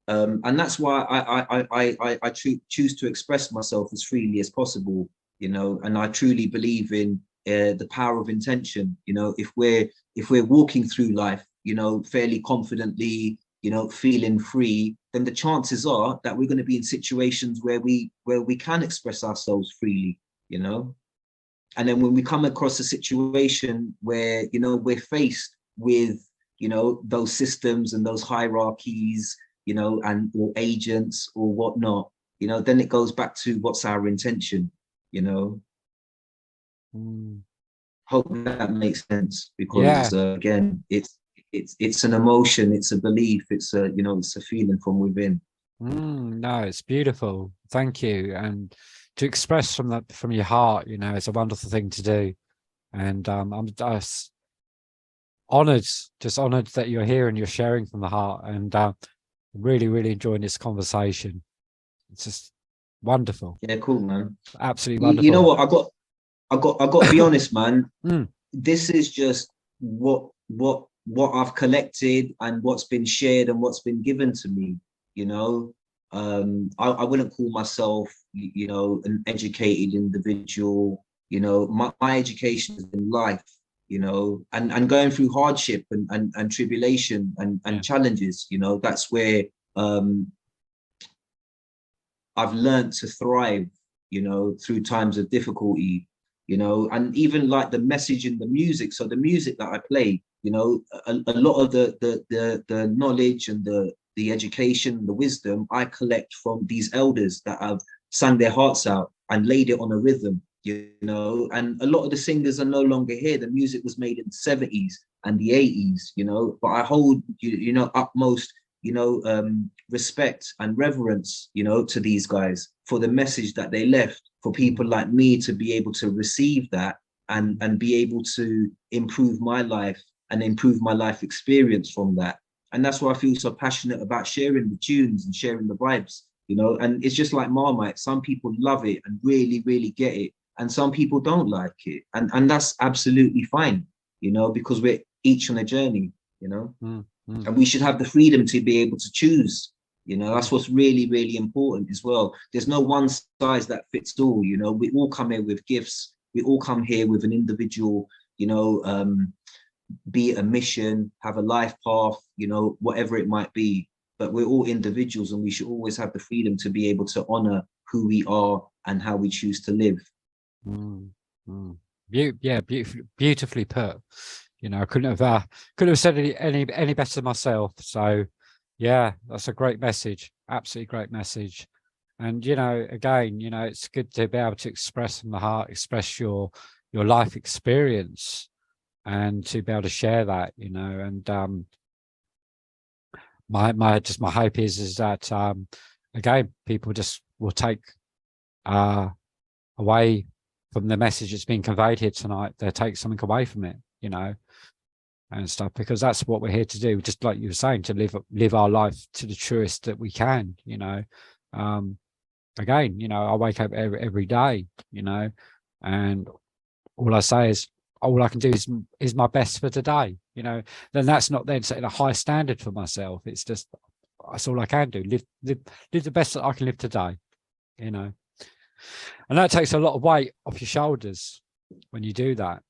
And that's why I choose to express myself as freely as possible, you know, and I truly believe in the power of intention. You know, if we're walking through life, you know, fairly confidently, you know, feeling free, then the chances are that we're going to be in situations where we can express ourselves freely, you know. And then when we come across a situation where, you know, we're faced with, you know, those systems and those hierarchies, you know, and or agents or whatnot, you know, then it goes back to what's our intention, you know. Hope that makes sense, because again, it's an emotion, it's a belief, it's a, you know, it's a feeling from within. No, it's beautiful. Thank you. And to express from your heart, you know, it's a wonderful thing to do. And I'm just honored that you're here and you're sharing from the heart. And really, really enjoying this conversation. It's just wonderful. Yeah, cool, man. Absolutely wonderful. You know what? I got to be honest, man. This is just what I've collected and what's been shared and what's been given to me. You know, I wouldn't call myself, you know, an educated individual. You know, my education is in life, you know, and going through hardship and tribulation and challenges, you know, that's where I've learned to thrive, you know, through times of difficulty, you know, and even like the message in the music. So the music that I play, you know, a lot of the knowledge and the education, the wisdom I collect from these elders that have sang their hearts out and laid it on a rhythm, you know. And a lot of the singers are no longer here. The music was made in the 70s and the 80s, you know, but I hold, you know, utmost, you know, respect and reverence, you know, to these guys for the message that they left, for people like me to be able to receive that and be able to improve my life and improve my life experience from that. And that's why I feel so passionate about sharing the tunes and sharing the vibes, you know. And it's just like Marmite. Some people love it and really, really get it, and some people don't like it. And that's absolutely fine, you know, because we're each on a journey, you know. And we should have the freedom to be able to choose, you know. That's what's really, really important as well. There's no one size that fits all, you know. We all come here with gifts. We all come here with an individual, you know, be it a mission, have a life path, you know, whatever it might be. But we're all individuals, and we should always have the freedom to be able to honor who we are and how we choose to live. Yeah, beautifully put. You know, I couldn't have said any better myself. So yeah, that's a great message. Absolutely great message. And, you know, again, you know, it's good to be able to express from the heart, express your life experience, and to be able to share that, you know. And my hope is that again, people just will take away from the message that's being conveyed here tonight. They'll take something away from it, you know, and stuff, because that's what we're here to do. Just like you were saying, to live our life to the truest that we can, you know. Again, you know, I wake up every day, you know, and all I say is, all I can do is my best for today, you know. Then that's not then setting a high standard for myself. It's just, that's all I can do. Live the best that I can live today, you know. And that takes a lot of weight off your shoulders when you do that,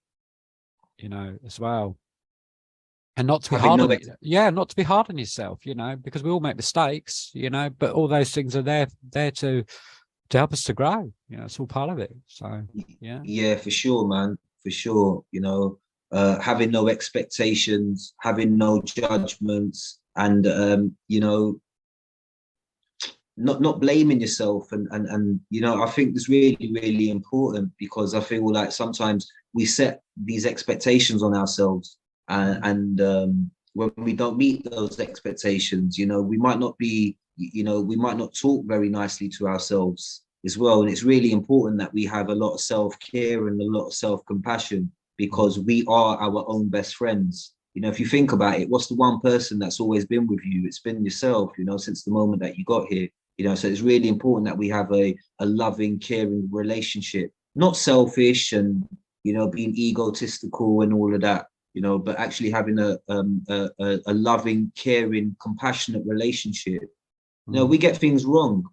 you know, as well. And not to be hard on, not to be hard on yourself, you know, because we all make mistakes, you know, but all those things are there to help us to grow. You know, it's all part of it. So yeah, for sure, man, for sure. You know, having no expectations, having no judgments, and you know, not blaming yourself, and you know, I think it's really important, because I feel like sometimes we set these expectations on ourselves, and when we don't meet those expectations, you know, we might not be, you know, we might not talk very nicely to ourselves as well. And it's really important that we have a lot of self-care and a lot of self-compassion, because we are our own best friends. You know, if you think about it, what's the one person that's always been with you? It's been yourself, you know, since the moment that you got here. You know, so it's really important that we have a loving, caring relationship, not selfish and, you know, being egotistical and all of that, you know, but actually having a loving, caring, compassionate relationship. You know, we get things wrong.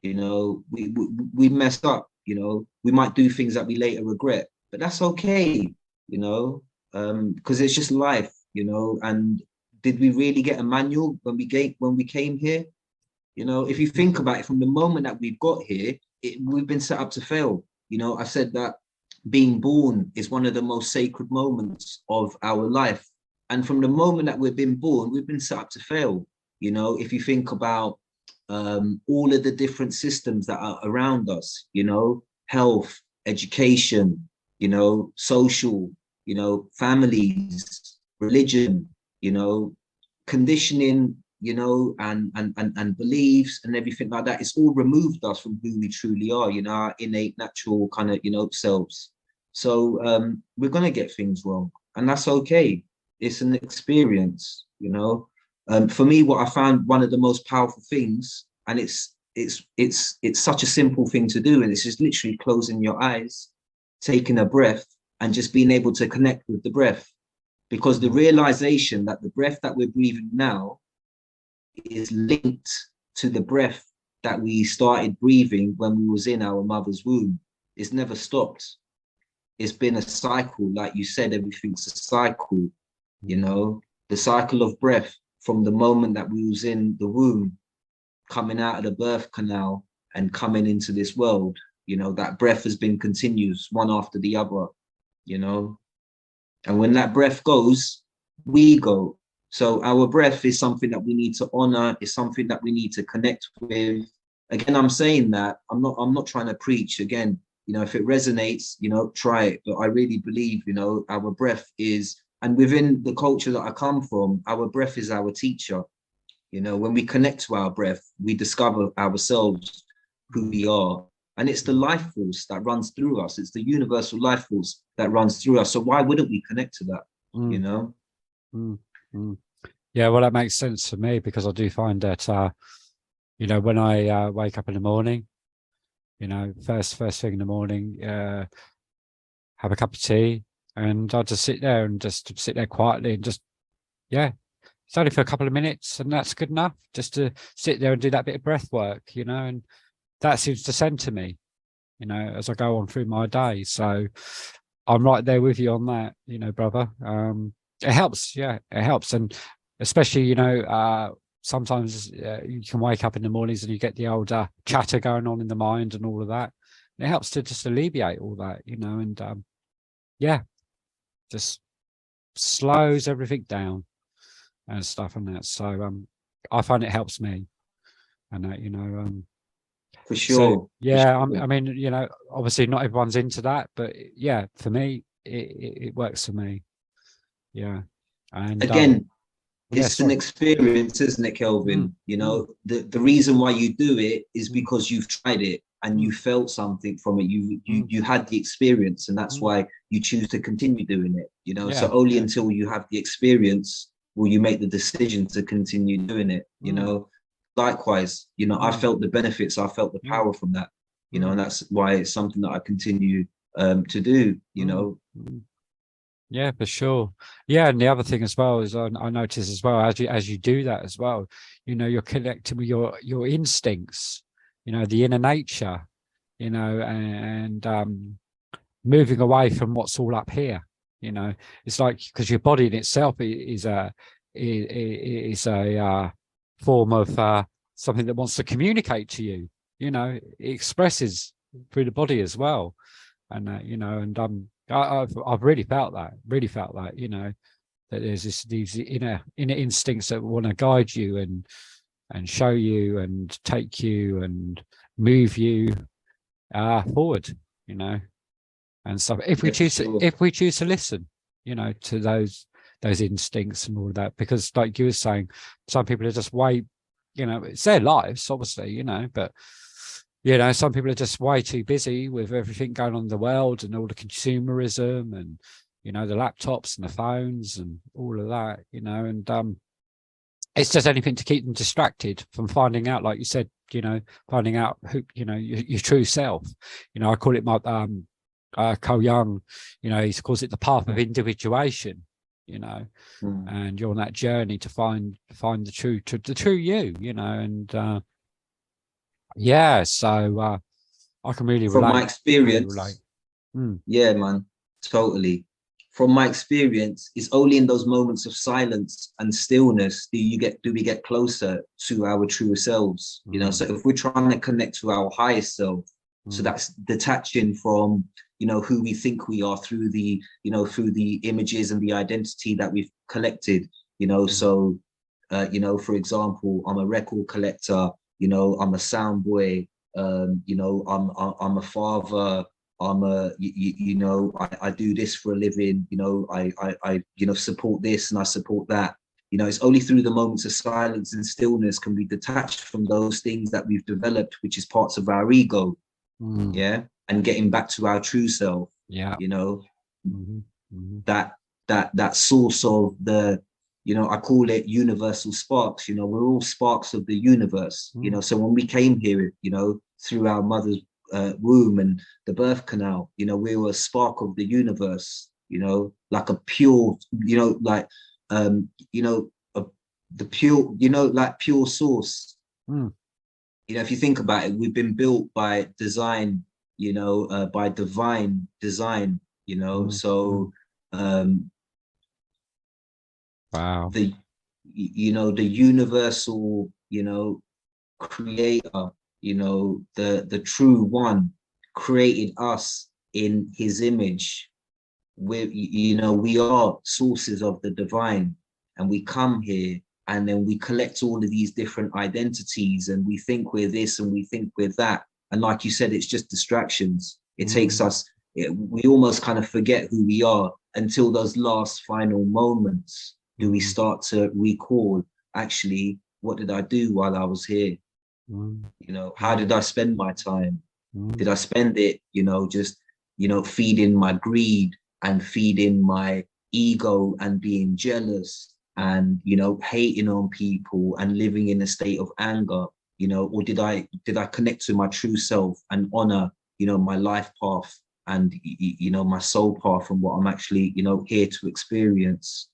You know, we mess up. You know, we might do things that we later regret, but that's okay. You know, because it's just life. You know, and did we really get a manual when we came here? You know, if you think about it, from the moment that we've got here, we've been set up to fail. You know, I said that being born is one of the most sacred moments of our life. And from the moment that we've been born, we've been set up to fail. You know, if you think about all of the different systems that are around us, you know, health, education, you know, social, you know, families, religion, you know, conditioning, you know, and beliefs and everything like that. It's all removed us from who we truly are, you know, our innate natural kind of, you know, selves. So we're going to get things wrong, and that's okay. It's an experience, you know. For me, what I found one of the most powerful things, and it's such a simple thing to do, and it's just literally closing your eyes, taking a breath, and just being able to connect with the breath. Because the realization that the breath that we're breathing now is linked to the breath that we started breathing when we was in our mother's womb. It's never stopped. It's been a cycle. Like you said, everything's a cycle, you know, the cycle of breath from the moment that we was in the womb, coming out of the birth canal and coming into this world. You know, that breath has been continuous, one after the other, you know. And when that breath goes, we go. So our breath is something that we need to honor. It's something that we need to connect with. Again, I'm saying that I'm not trying to preach. Again, you know, if it resonates, you know, try it. But I really believe, you know, our breath is, and within the culture that I come from, our breath is our teacher. You know, when we connect to our breath, we discover ourselves, who we are. And it's the life force that runs through us. It's the universal life force that runs through us. So why wouldn't we connect to that, you know? Yeah, well, that makes sense for me, because I do find that, you know, when I wake up in the morning, you know, first thing in the morning, have a cup of tea, and I'll just sit there quietly and just, yeah, it's only for a couple of minutes, and that's good enough, just to sit there and do that bit of breath work, you know, and that seems to center me, you know, as I go on through my day. So I'm right there with you on that, you know, brother. It helps. Yeah, it helps. And especially, you know, sometimes you can wake up in the mornings and you get the old chatter going on in the mind and all of that. And it helps to just alleviate all that, you know, and yeah, just slows everything down and stuff and that. So I find it helps me, and that, you know, for sure. So, yeah, I mean, you know, obviously not everyone's into that, but yeah, for me, it works for me. Yeah. And again, It's an experience, isn't it, Kelvin? You know, the reason why you do it is because you've tried it and you felt something from it. You had the experience, and that's why you choose to continue doing it. You know, so only until you have the experience will you make the decision to continue doing it. You know, likewise, you know, I felt the benefits, I felt the power from that. You know, and that's why it's something that I continue to do. You know. Yeah, for sure. Yeah, and the other thing as well is I notice as well as you do that as well, you know, you're connecting with your instincts, you know, the inner nature, you know, and moving away from what's all up here. You know, it's like because your body in itself is a form of something that wants to communicate to you. You know, it expresses through the body as well, and you know, and I've really felt that, you know, that there's these inner instincts that want to guide you and show you and take you and move you forward, you know, and stuff. If we choose to listen, you know, to those instincts and all of that, because like you were saying, some people are just way, you know, it's their lives, obviously, you know, but you know, some people are just way too busy with everything going on in the world and all the consumerism and, you know, the laptops and the phones and all of that, you know, and it's just anything to keep them distracted from finding out, like you said, you know, finding out who, you know, your true self. You know, I call it my Carl Jung, you know, he calls it the path of individuation, you know, and you're on that journey to find the true you, you know, and yeah, so I can really relate. From my experience, yeah, man, totally. From my experience, it's only in those moments of silence and stillness do we get closer to our true selves. You know, so if we're trying to connect to our highest self, so that's detaching from, you know, who we think we are through the, you know, through the images and the identity that we've collected. You know, so you know, for example, I'm a record collector. You know, I'm a sound boy, you know, I'm a father, I'm a, you know, I do this for a living, you know, I you know, support this and I support that. You know, it's only through the moments of silence and stillness can we detach from those things that we've developed, which is parts of our ego, yeah, and getting back to our true self, you know, that source of the, you know, I call it universal sparks. You know, we're all sparks of the universe, you know, so when we came here, you know, through our mother's womb and the birth canal, you know, we were a spark of the universe, you know, like a pure, you know, like, you know, the pure, you know, like pure source. You know, if you think about it, we've been built by design, you know, by divine design, you know, so, wow. The, you know, the universal, you know, creator, you know, the true one created us in his image. You know, we are sources of the divine, and we come here and then we collect all of these different identities and we think we're this and we think we're that. And like you said, it's just distractions. It takes us, we almost kind of forget who we are until those last final moments. Do we start to recall, actually, what did I do while I was here? You know, how did I spend my time? Did I spend it, you know, just, you know, feeding my greed and feeding my ego and being jealous and, you know, hating on people and living in a state of anger, you know, or did I connect to my true self and honor, you know, my life path and, you know, my soul path and what I'm actually, you know, here to experience?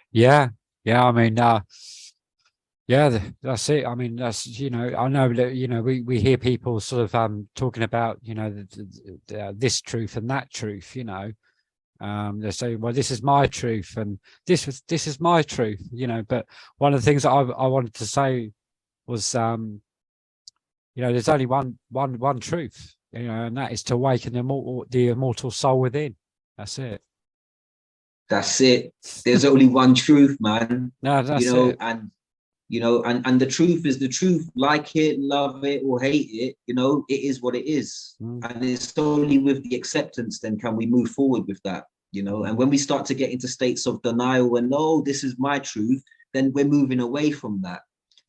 Yeah, I mean, yeah, that's it. I mean, that's, you know, I know that, you know, we hear people sort of talking about, you know, this truth and that truth, you know, they say, well, this is my truth and this is my truth, you know. But one of the things that I wanted to say was, you know, there's only one truth, you know, and that is to awaken the immortal soul within. That's it. That's it. There's only one truth, man. No, that's you know, it. And you know, and the truth is the truth. Like it, love it, or hate it, you know, it is what it is. And it's only with the acceptance then can we move forward with that. you know. And when we start to get into states of denial and no, this is my truth, then we're moving away from that.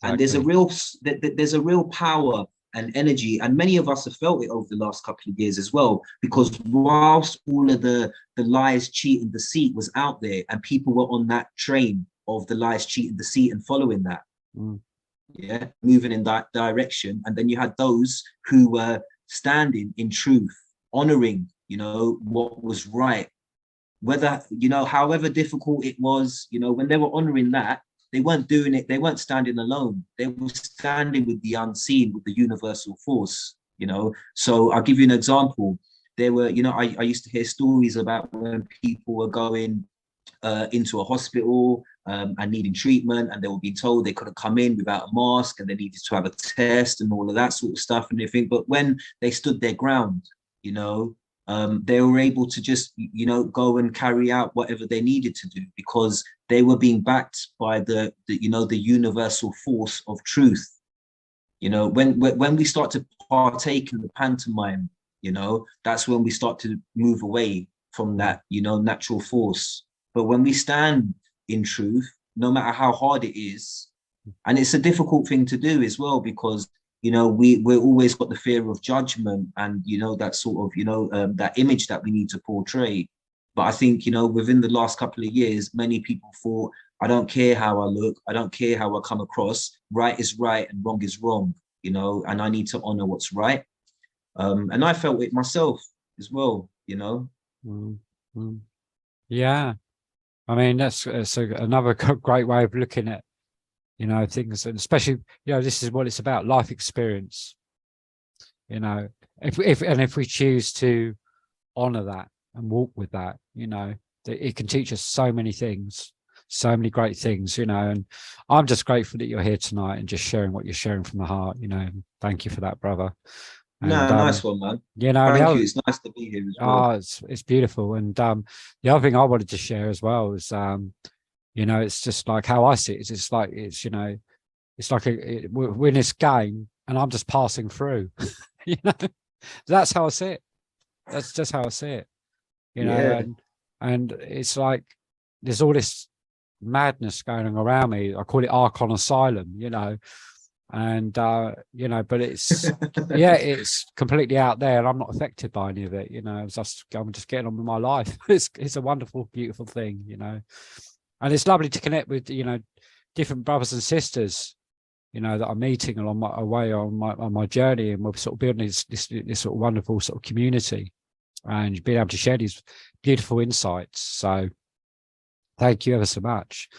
And there's a real power and energy, and many of us have felt it over the last couple of years as well, because whilst all of the lies, cheat and deceit was out there, and people were on that train of the lies, cheat and deceit and following that, yeah, moving in that direction. And then you had those who were standing in truth, honoring, you know, what was right, whether, you know, however difficult it was, you know, when they were honoring that, they weren't doing it, they weren't standing alone. They were standing with the unseen, with the universal force, you know. So I'll give you an example. There were, you know, I used to hear stories about when people were going into a hospital and needing treatment, and they were being told they couldn't come in without a mask, and they needed to have a test and all of that sort of stuff and everything. But when they stood their ground, you know, they were able to just, you know, go and carry out whatever they needed to do, because they were being backed by the you know, the universal force of truth. You know, when we start to partake in the pantomime, you know, that's when we start to move away from that, you know, natural force. But when we stand in truth, no matter how hard it is, and it's a difficult thing to do as well, because, you know, we're always got the fear of judgment and, you know, that sort of, you know, that image that we need to portray. But I think, you know, within the last couple of years, many people thought, I don't care how I look, I don't care how I come across, right is right and wrong is wrong, you know, and I need to honor what's right. And I felt it myself as well, you know. Yeah, I mean, that's another great way of looking at, you know, things, and especially, you know, this is what it's about, life experience. You know, if we choose to honor that and walk with that, you know, it can teach us so many things, so many great things, you know. And I'm just grateful that you're here tonight and just sharing what you're sharing from the heart, you know. Thank you for that, brother. And, nice one, man. You know, thank you. It's nice to be here as well. Oh, it's beautiful. And the other thing I wanted to share as well is, you know, it's just like how I see it. It's like, it's, you know, it's like we're in this game and I'm just passing through. You know, that's how I see it. That's just how I see it. You know, and it's like there's all this madness going on around me. I call it Archon Asylum, you know. And you know, but it's yeah, it's completely out there and I'm not affected by any of it, you know. I'm just getting on with my life. It's a wonderful, beautiful thing, you know. And it's lovely to connect with, you know, different brothers and sisters, you know, that I'm meeting along my way on my journey, and we're sort of building this sort of wonderful sort of community and being able to share these beautiful insights. So thank you ever so much.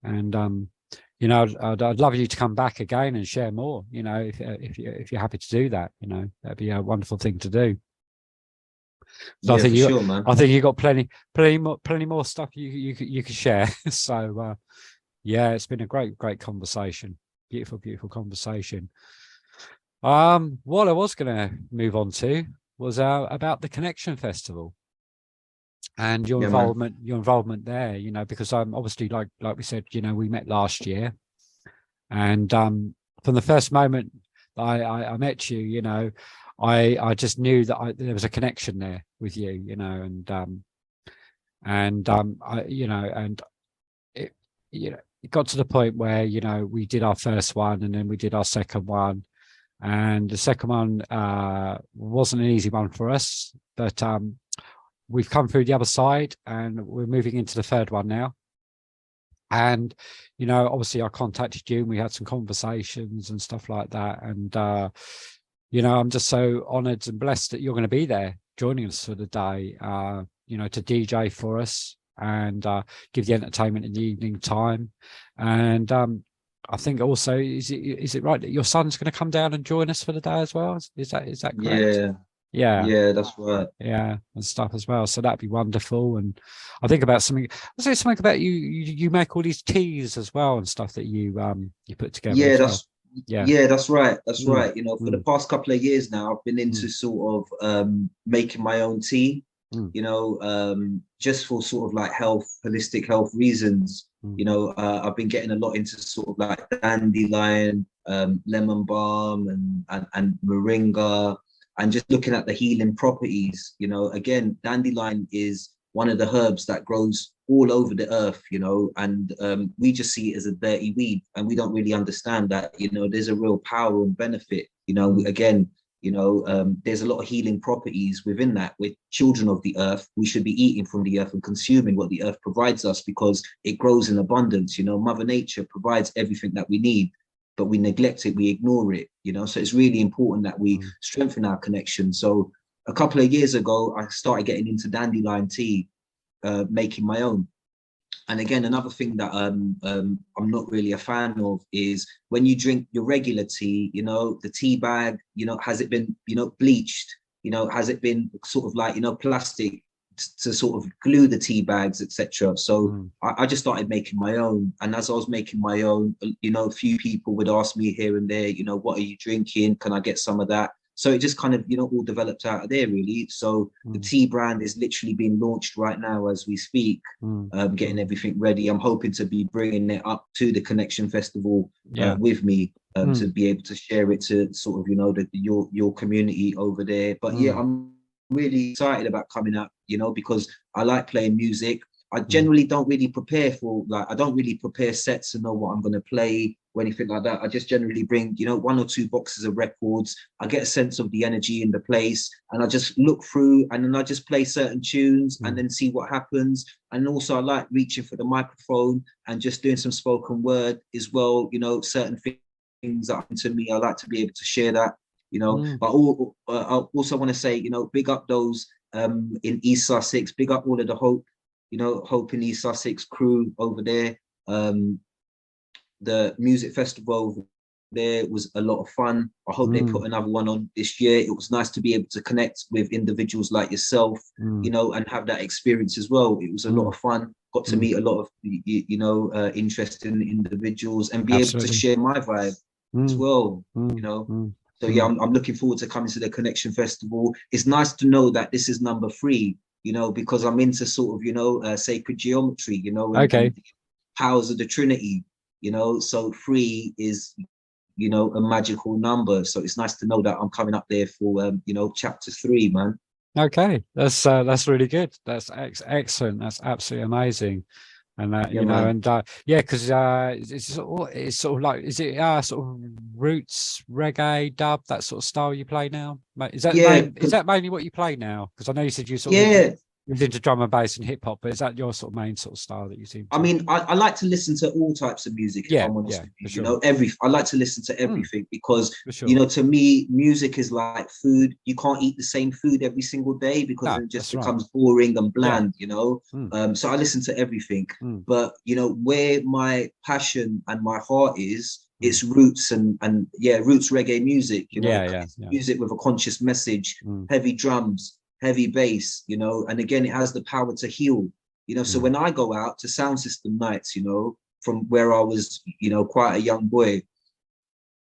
And you know, I'd love you to come back again and share more, you know, if you're happy to do that, you know, that'd be a wonderful thing to do. So yeah, sure, man. I think you got plenty more stuff you could share. So yeah, it's been a great conversation. Beautiful conversation. What I was going to move on to was about the Connection Festival and your involvement there, you know, because I'm obviously, like we said, you know, we met last year, and from the first moment I met you, you know, I just knew that there was a connection there with you, you know, I, you know, and it, you know, it got to the point where, you know, we did our first one and then we did our second one, and the second one wasn't an easy one for us, but we've come through the other side and we're moving into the third one now. And, you know, obviously I contacted you and we had some conversations and stuff like that. And, you know, I'm just so honored and blessed that you're going to be there joining us for the day, you know, to DJ for us and give the entertainment in the evening time. And I think also, is it right that your son's going to come down and join us for the day as well? Is that correct? Yeah, that's right. Yeah, and stuff as well. So that'd be wonderful. And I think about something. I say something about you make all these teas as well and stuff that you put together. Yeah, that's right. That's right. You know, for the past couple of years now, I've been into sort of making my own tea. You know, just for sort of like holistic health reasons. You know, I've been getting a lot into sort of like dandelion, lemon balm, and moringa. And just looking at the healing properties, you know, again, dandelion is one of the herbs that grows all over the earth, you know, and we just see it as a dirty weed, and we don't really understand that, you know, there's a real power and benefit, you know. Again, you know, there's a lot of healing properties within that. We're children of the earth. We should be eating from the earth and consuming what the earth provides us, because it grows in abundance. You know, Mother Nature provides everything that we need, but we neglect it, we ignore it, you know. So it's really important that we strengthen our connection. So a couple of years ago, I started getting into dandelion tea, making my own. And again, another thing that I'm not really a fan of is when you drink your regular tea, you know, the tea bag, you know, has it been, you know, bleached? You know, has it been sort of like, you know, plastic to sort of glue the tea bags, etc. So I just started making my own. And as I was making my own, you know, a few people would ask me here and there, you know, what are you drinking? Can I get some of that? So it just kind of, you know, all developed out of there, really. So the tea brand is literally being launched right now as we speak, getting everything ready. I'm hoping to be bringing it up to the Connection Festival with me, to be able to share it to sort of, you know, your community over there. But yeah, I'm really excited about coming up, you know, because I like playing music. I generally don't really prepare for, like, I don't really prepare sets to know what I'm going to play or anything like that. I just generally bring, you know, 1 or 2 boxes of records. I get a sense of the energy in the place, and I just look through, and then I just play certain tunes and then see what happens. And also I like reaching for the microphone and just doing some spoken word as well. You know, certain things that happen to me, I like to be able to share that, you know. But I also want to say, you know, big up those in East Sussex, big up all of the Hope, you know, Hope in East Sussex crew over there. The music festival over there was a lot of fun. I hope they put another one on this year. It was nice to be able to connect with individuals like yourself, you know, and have that experience as well. It was a lot of fun. Got to meet a lot of, you know, interesting individuals, and be able to share my vibe as well, you know. So yeah, I'm looking forward to coming to the Connection Festival. It's nice to know that this is number 3, you know, because I'm into sort of, you know, sacred geometry, you know, and powers of the Trinity, you know. So 3 is, you know, a magical number. So it's nice to know that I'm coming up there for, you know, chapter 3, man. Okay, that's really good. That's excellent. That's absolutely amazing. And you know, and yeah, because it's sort of like, is it sort of roots reggae dub, that sort of style you play now? Is that mainly what you play now? Because I know you said you sort of moved into drum and bass and hip hop, but is that your sort of main sort of style that you seem to? I mean, I like to listen to all types of music, if I'm honest with you. You know, I like to listen to everything, because you know, to me, music is like food. You can't eat the same food every single day, because it just becomes boring and bland, you know. So I listen to everything. But you know, where my passion and my heart is, it's roots and roots reggae music, you know, music with a conscious message, heavy drums, heavy bass, you know. And again, it has the power to heal, you know. So when I go out to sound system nights, you know, from where I was, you know, quite a young boy,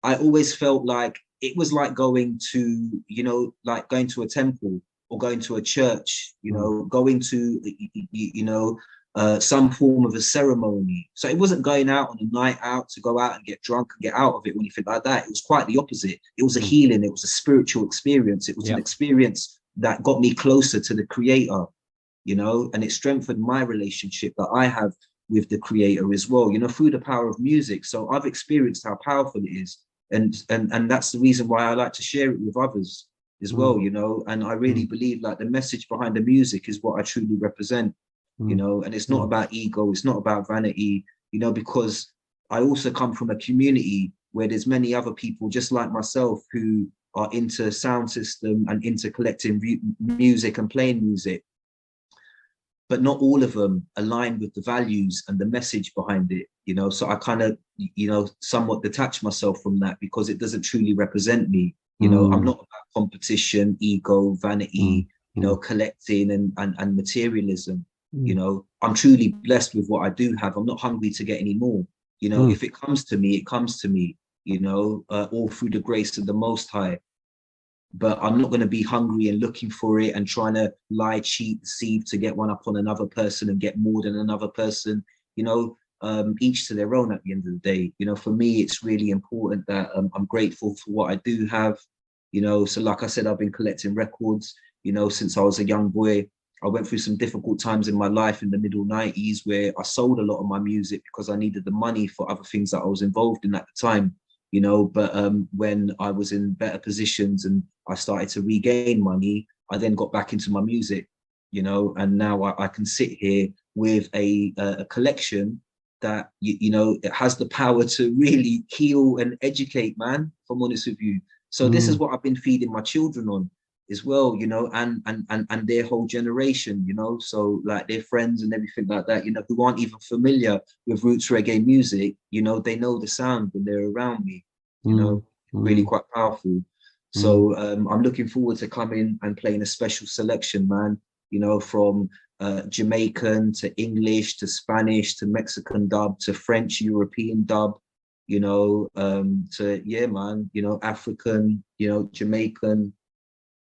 I always felt like it was like going to, you know, like going to a temple or going to a church, you know, going to, you know, some form of a ceremony. So it wasn't going out on a night out to go out and get drunk and get out of it or anything like that. It was quite the opposite. It was a healing. It was a spiritual experience. It was an experience that got me closer to the Creator, you know, and it strengthened my relationship that I have with the Creator as well, you know, through the power of music. So I've experienced how powerful it is. And that's the reason why I like to share it with others as well, you know. And I really believe like the message behind the music is what I truly represent, you know. And it's not about ego, it's not about vanity, you know, because I also come from a community where there's many other people just like myself who are into sound system and into collecting music and playing music, but not all of them align with the values and the message behind it, you know. So I kind of, you know, somewhat detach myself from that, because it doesn't truly represent me, you know. I'm not about competition, ego, vanity, you know, collecting and materialism, you know. I'm truly blessed with what I do have. I'm not hungry to get any more, you know. If it comes to me, it comes to me, you know, all through the grace of the Most High. But I'm not going to be hungry and looking for it and trying to lie, cheat, deceive to get one up on another person and get more than another person, you know. Each to their own at the end of the day, you know. For me, it's really important that I'm grateful for what I do have, you know. So like I said, I've been collecting records, you know, since I was a young boy. I went through some difficult times in my life in the middle 90s where I sold a lot of my music because I needed the money for other things that I was involved in at the time, you know. But when I was in better positions and I started to regain money, I then got back into my music, you know, and now I can sit here with a collection that, you know, it has the power to really heal and educate, man, if I'm honest with you. So this is what I've been feeding my children on as well, you know, and their whole generation, you know, so like their friends and everything like that, you know, who aren't even familiar with roots reggae music, you know, they know the sound when they're around me, you know, really quite powerful. So I'm looking forward to coming and playing a special selection, man, you know, from Jamaican to English to Spanish to Mexican dub to French European dub, you know, to, yeah, man, you know, African, you know, Jamaican,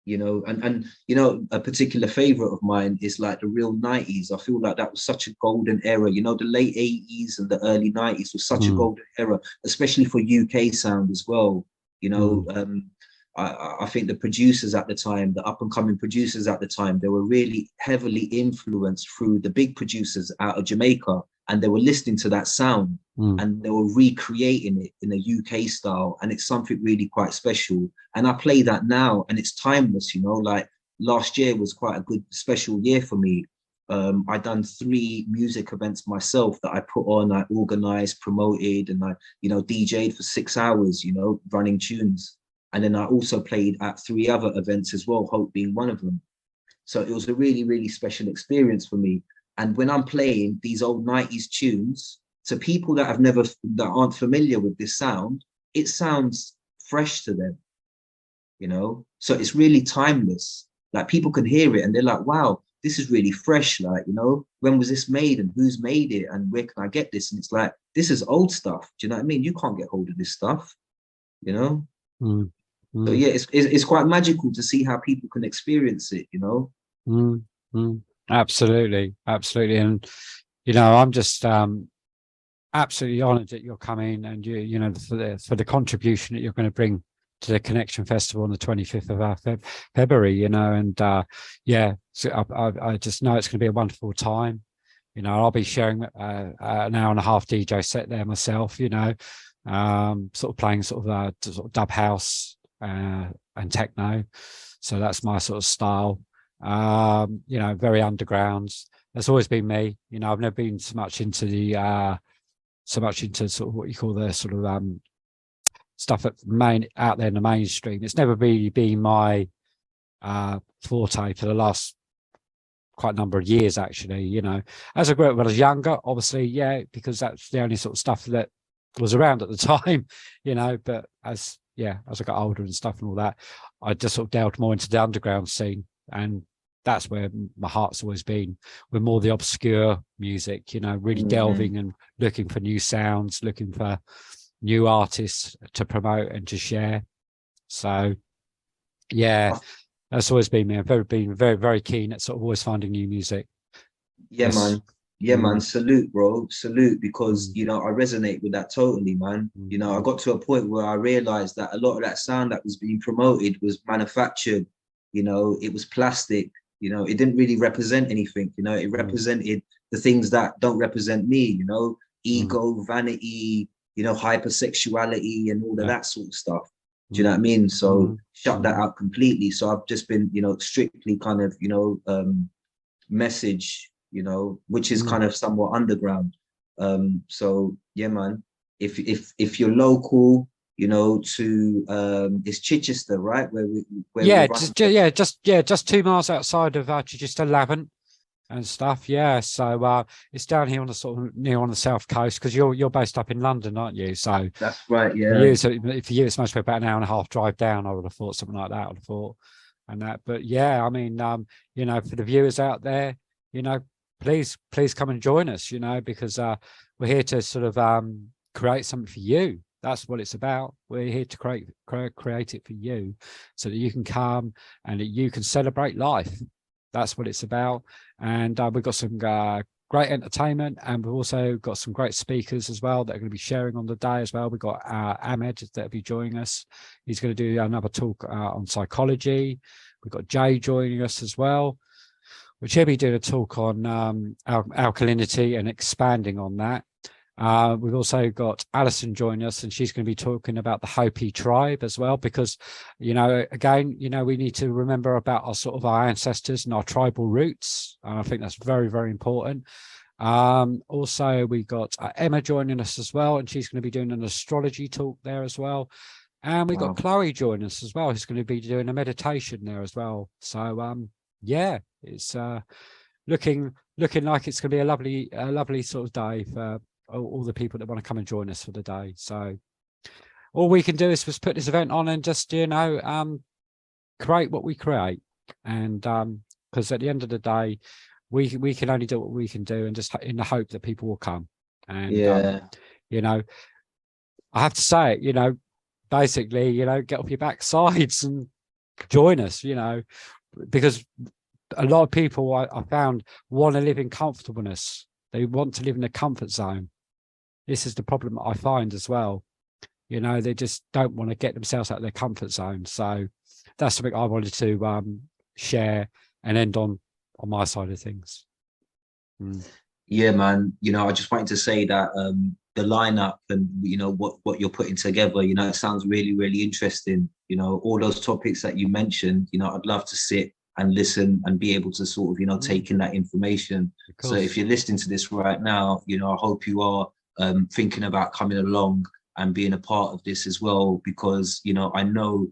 you know, and you know, a particular favorite of mine is like the real 90s. I feel like that was such a golden era, you know, the late 80s and the early 90s was such a golden era, especially for UK sound as well, you know. I think the producers at the time, the up and coming producers at the time, they were really heavily influenced through the big producers out of Jamaica, and they were listening to that sound and they were recreating it in a UK style. And it's something really quite special. And I play that now and it's timeless, you know, like last year was quite a good special year for me. I done 3 music events myself that I put on, I organized, promoted, and I, you know, DJ'd for 6 hours, you know, running tunes. And then I also played at 3 other events as well, Hope being one of them. So it was a really, really special experience for me. And when I'm playing these old 90s tunes to people that aren't familiar with this sound, it sounds fresh to them, you know? So it's really timeless. Like people can hear it and they're like, wow, this is really fresh. Like, you know, when was this made and who's made it and where can I get this? And it's like, this is old stuff. Do you know what I mean? You can't get hold of this stuff, you know? So yeah, it's quite magical to see how people can experience it, you know? Absolutely, absolutely. And, you know, I'm just absolutely honored that you're coming and you know, for the contribution that you're going to bring to the Connection Festival on the 25th of February, you know, and yeah, so I just know it's going to be a wonderful time. You know, I'll be sharing an hour and a half DJ set there myself, you know, sort of playing sort of dub house and techno. So that's my sort of style. You know, very underground. That's always been me. You know, I've never been so much into sort of what you call the sort of stuff out there in the mainstream. It's never really been my forte for the last quite a number of years, actually. You know, as I grew up when I was younger, obviously, yeah, because that's the only sort of stuff that was around at the time, you know. But as I got older and stuff and all that, I just sort of delved more into the underground scene, and that's where my heart's always been, with more the obscure music, you know, really delving and looking for new sounds, looking for new artists to promote and to share. So yeah, that's always been me. I've been very, very keen at sort of always finding new music. Yeah, man. Yeah, man. Salute, bro. Salute, because, you know, I resonate with that totally, man. You know, I got to a point where I realized that a lot of that sound that was being promoted was manufactured. You know, it was plastic. You know, it didn't really represent anything. You know, it represented the things that don't represent me, you know, ego, vanity, you know, hypersexuality and all of that sort of stuff. Do you know what I mean? So shut that out completely. So I've just been, you know, strictly kind of, you know, message, you know, which is kind of somewhat underground. So yeah, man, if you're local, you know, to it's Chichester, right? Just 2 miles outside of Chichester, Lavant and stuff. Yeah, so it's down here on the sort of near on the south coast, because you're based up in London, aren't you? So that's right. Yeah. For you, it's mostly about an hour and a half drive down. I would have thought something like that. I would have thought, and that. But yeah, I mean, you know, for the viewers out there, you know, please come and join us. You know, because we're here to sort of create something for you. That's what it's about. We're here to create it for you, so that you can come and that you can celebrate life. That's what it's about. And we've got some great entertainment, and we've also got some great speakers as well that are going to be sharing on the day as well. We've got Ahmed that will be joining us. He's going to do another talk on psychology. We've got Jay joining us as well. which he'll be doing a talk on alkalinity and expanding on that. We've also got Alison joining us, and she's going to be talking about the Hopi tribe as well, because, you know, again, you know, we need to remember about our sort of our ancestors and our tribal roots. And I think that's very, very important. Also, we got Emma joining us as well, and she's going to be doing an astrology talk there as well. And we've got Chloe joining us as well, who's going to be doing a meditation there as well. So, yeah, it's looking like it's going to be a lovely sort of day for all the people that want to come and join us for the day. So all we can do is just put this event on and just, you know, create what we create. And because at the end of the day, we can only do what we can do, and just in the hope that people will come. And you know, I have to say it, you know, basically, you know, get off your backsides and join us, you know, because a lot of people I found want to live in comfortableness. They want to live in a comfort zone. This is the problem I find as well. You know, they just don't want to get themselves out of their comfort zone. So that's something I wanted to share and end on my side of things. Yeah, man. You know, I just wanted to say that the lineup and, you know, what you're putting together, you know, it sounds really, really interesting. You know, all those topics that you mentioned, you know, I'd love to sit and listen and be able to sort of, you know, take in that information. So if you're listening to this right now, you know, I hope you are thinking about coming along and being a part of this as well, because, you know, I know,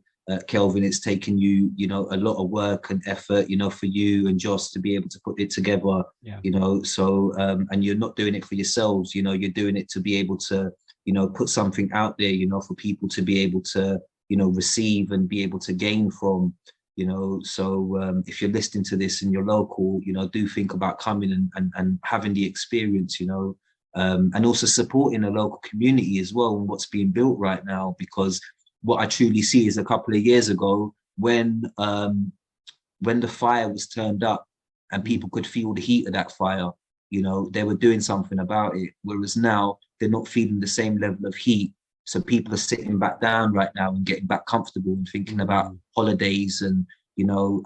Kelvin, it's taken you, you know, a lot of work and effort, you know, for you and Joss to be able to put it together, you know, so, and you're not doing it for yourselves, you know, you're doing it to be able to, you know, put something out there, you know, for people to be able to, you know, receive and be able to gain from, you know. So if you're listening to this in your local, you know, do think about coming and having the experience, you know, and also supporting the local community as well and what's being built right now. Because what I truly see is a couple of years ago when the fire was turned up and people could feel the heat of that fire, you know, they were doing something about it. Whereas now they're not feeling the same level of heat. So people are sitting back down right now and getting back comfortable and thinking about holidays and, you know,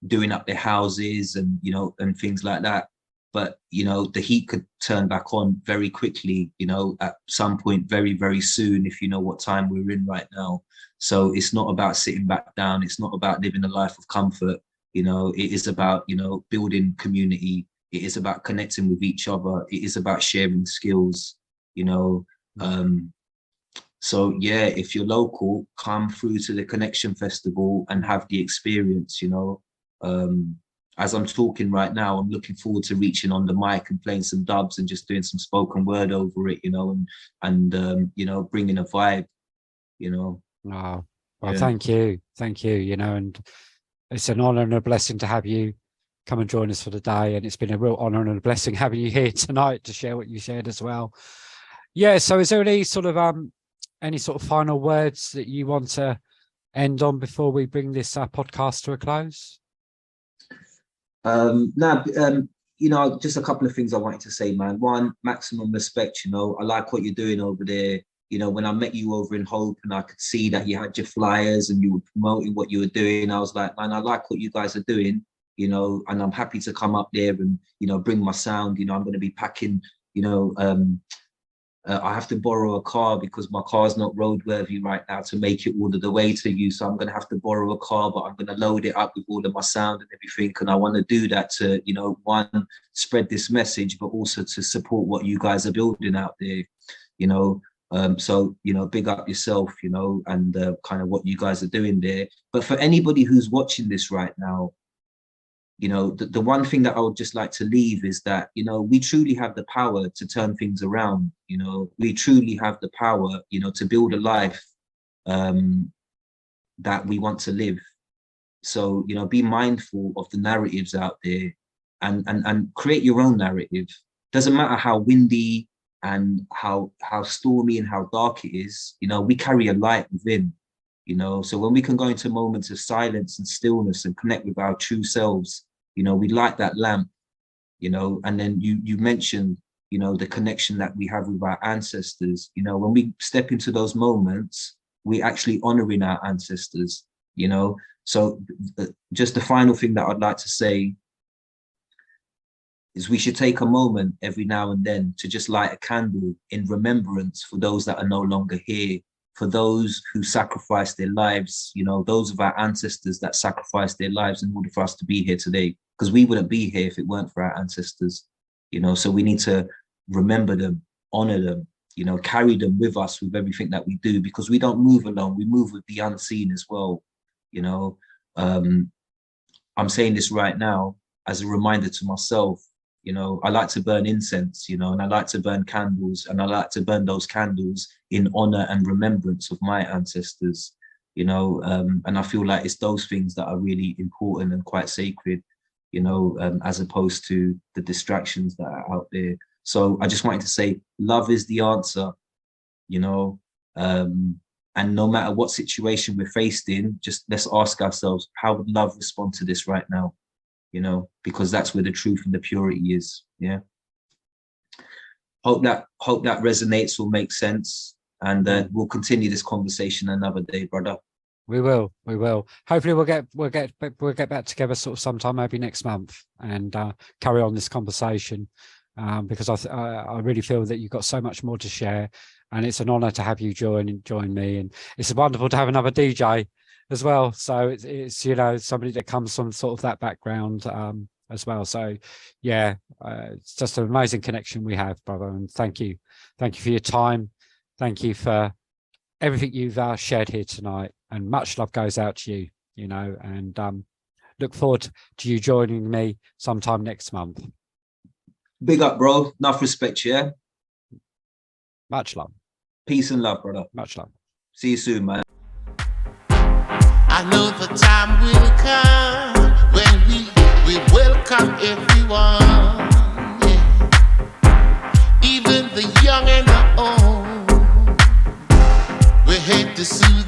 doing up their houses and, you know, and things like that. But, you know, the heat could turn back on very quickly, you know, at some point very, very soon, if you know what time we're in right now. So it's not about sitting back down. It's not about living a life of comfort. You know, it is about, you know, building community. It is about connecting with each other. It is about sharing skills, you know. So, yeah, if you're local, come through to the Connection Festival and have the experience, you know. As I'm talking right now, I'm looking forward to reaching on the mic and playing some dubs and just doing some spoken word over it, you know, and you know, bringing a vibe, you know. Oh, well, thank you, you know, and it's an honor and a blessing to have you come and join us for the day, and it's been a real honor and a blessing having you here tonight to share what you shared as well. Yeah, so is there any sort of final words that you want to end on before we bring this podcast to a close? You know, just a couple of things I wanted to say, man. One, maximum respect, you know. I like what you're doing over there. You know, when I met you over in Hope and I could see that you had your flyers and you were promoting what you were doing, I was like, man, I like what you guys are doing, you know, and I'm happy to come up there and, you know, bring my sound. You know, I'm going to be packing, you know, I have to borrow a car because my car's not roadworthy right now to make it all of the way to you. So I'm going to have to borrow a car, but I'm going to load it up with all of my sound and everything. And I want to do that to, you know, one, spread this message, but also to support what you guys are building out there, you know. So, you know, big up yourself, you know, and kind of what you guys are doing there. But for anybody who's watching this right now, you know, the one thing that I would just like to leave is that, you know, we truly have the power to turn things around. You know, we truly have the power, you know, to build a life that we want to live. So, you know, be mindful of the narratives out there and create your own narrative. Doesn't matter how windy and how stormy and how dark it is, you know, we carry a light within. You know, so when we can go into moments of silence and stillness and connect with our true selves, you know, we light that lamp, you know. And then you mentioned, you know, the connection that we have with our ancestors. You know, when we step into those moments, we're actually honoring our ancestors. you know. So just the final thing that I'd like to say is we should take a moment every now and then to just light a candle in remembrance for those that are no longer here, for those who sacrificed their lives, you know, those of our ancestors that sacrificed their lives in order for us to be here today, because we wouldn't be here if it weren't for our ancestors, you know. So we need to remember them, honor them, you know, carry them with us with everything that we do, because we don't move alone, we move with the unseen as well, you know. I'm saying this right now as a reminder to myself. You know, I like to burn incense, you know, and I like to burn candles, and I like to burn those candles in honor and remembrance of my ancestors, you know, and I feel like it's those things that are really important and quite sacred, you know, as opposed to the distractions that are out there. So I just wanted to say, love is the answer, you know, and no matter what situation we're faced in, just let's ask ourselves, how would love respond to this right now? You know, because that's where the truth and the purity is. Yeah. Hope that resonates or makes sense, and we'll continue this conversation another day, brother. We will. Hopefully, we'll get back together sort of sometime, maybe next month, and carry on this conversation, because I really feel that you've got so much more to share, and it's an honor to have you join me, and it's wonderful to have another DJ as well. So it's you know, somebody that comes from sort of that background as well. So yeah, it's just an amazing connection we have, brother. And thank you for your time. Thank you for everything you've shared here tonight. And much love goes out to you, you know, and look forward to you joining me sometime next month. Big up, bro. Enough respect, yeah? Much love. Peace and love, brother. Much love. See you soon, man. I know the time will come when we welcome everyone, yeah. Even the young and the old. We're here to soothe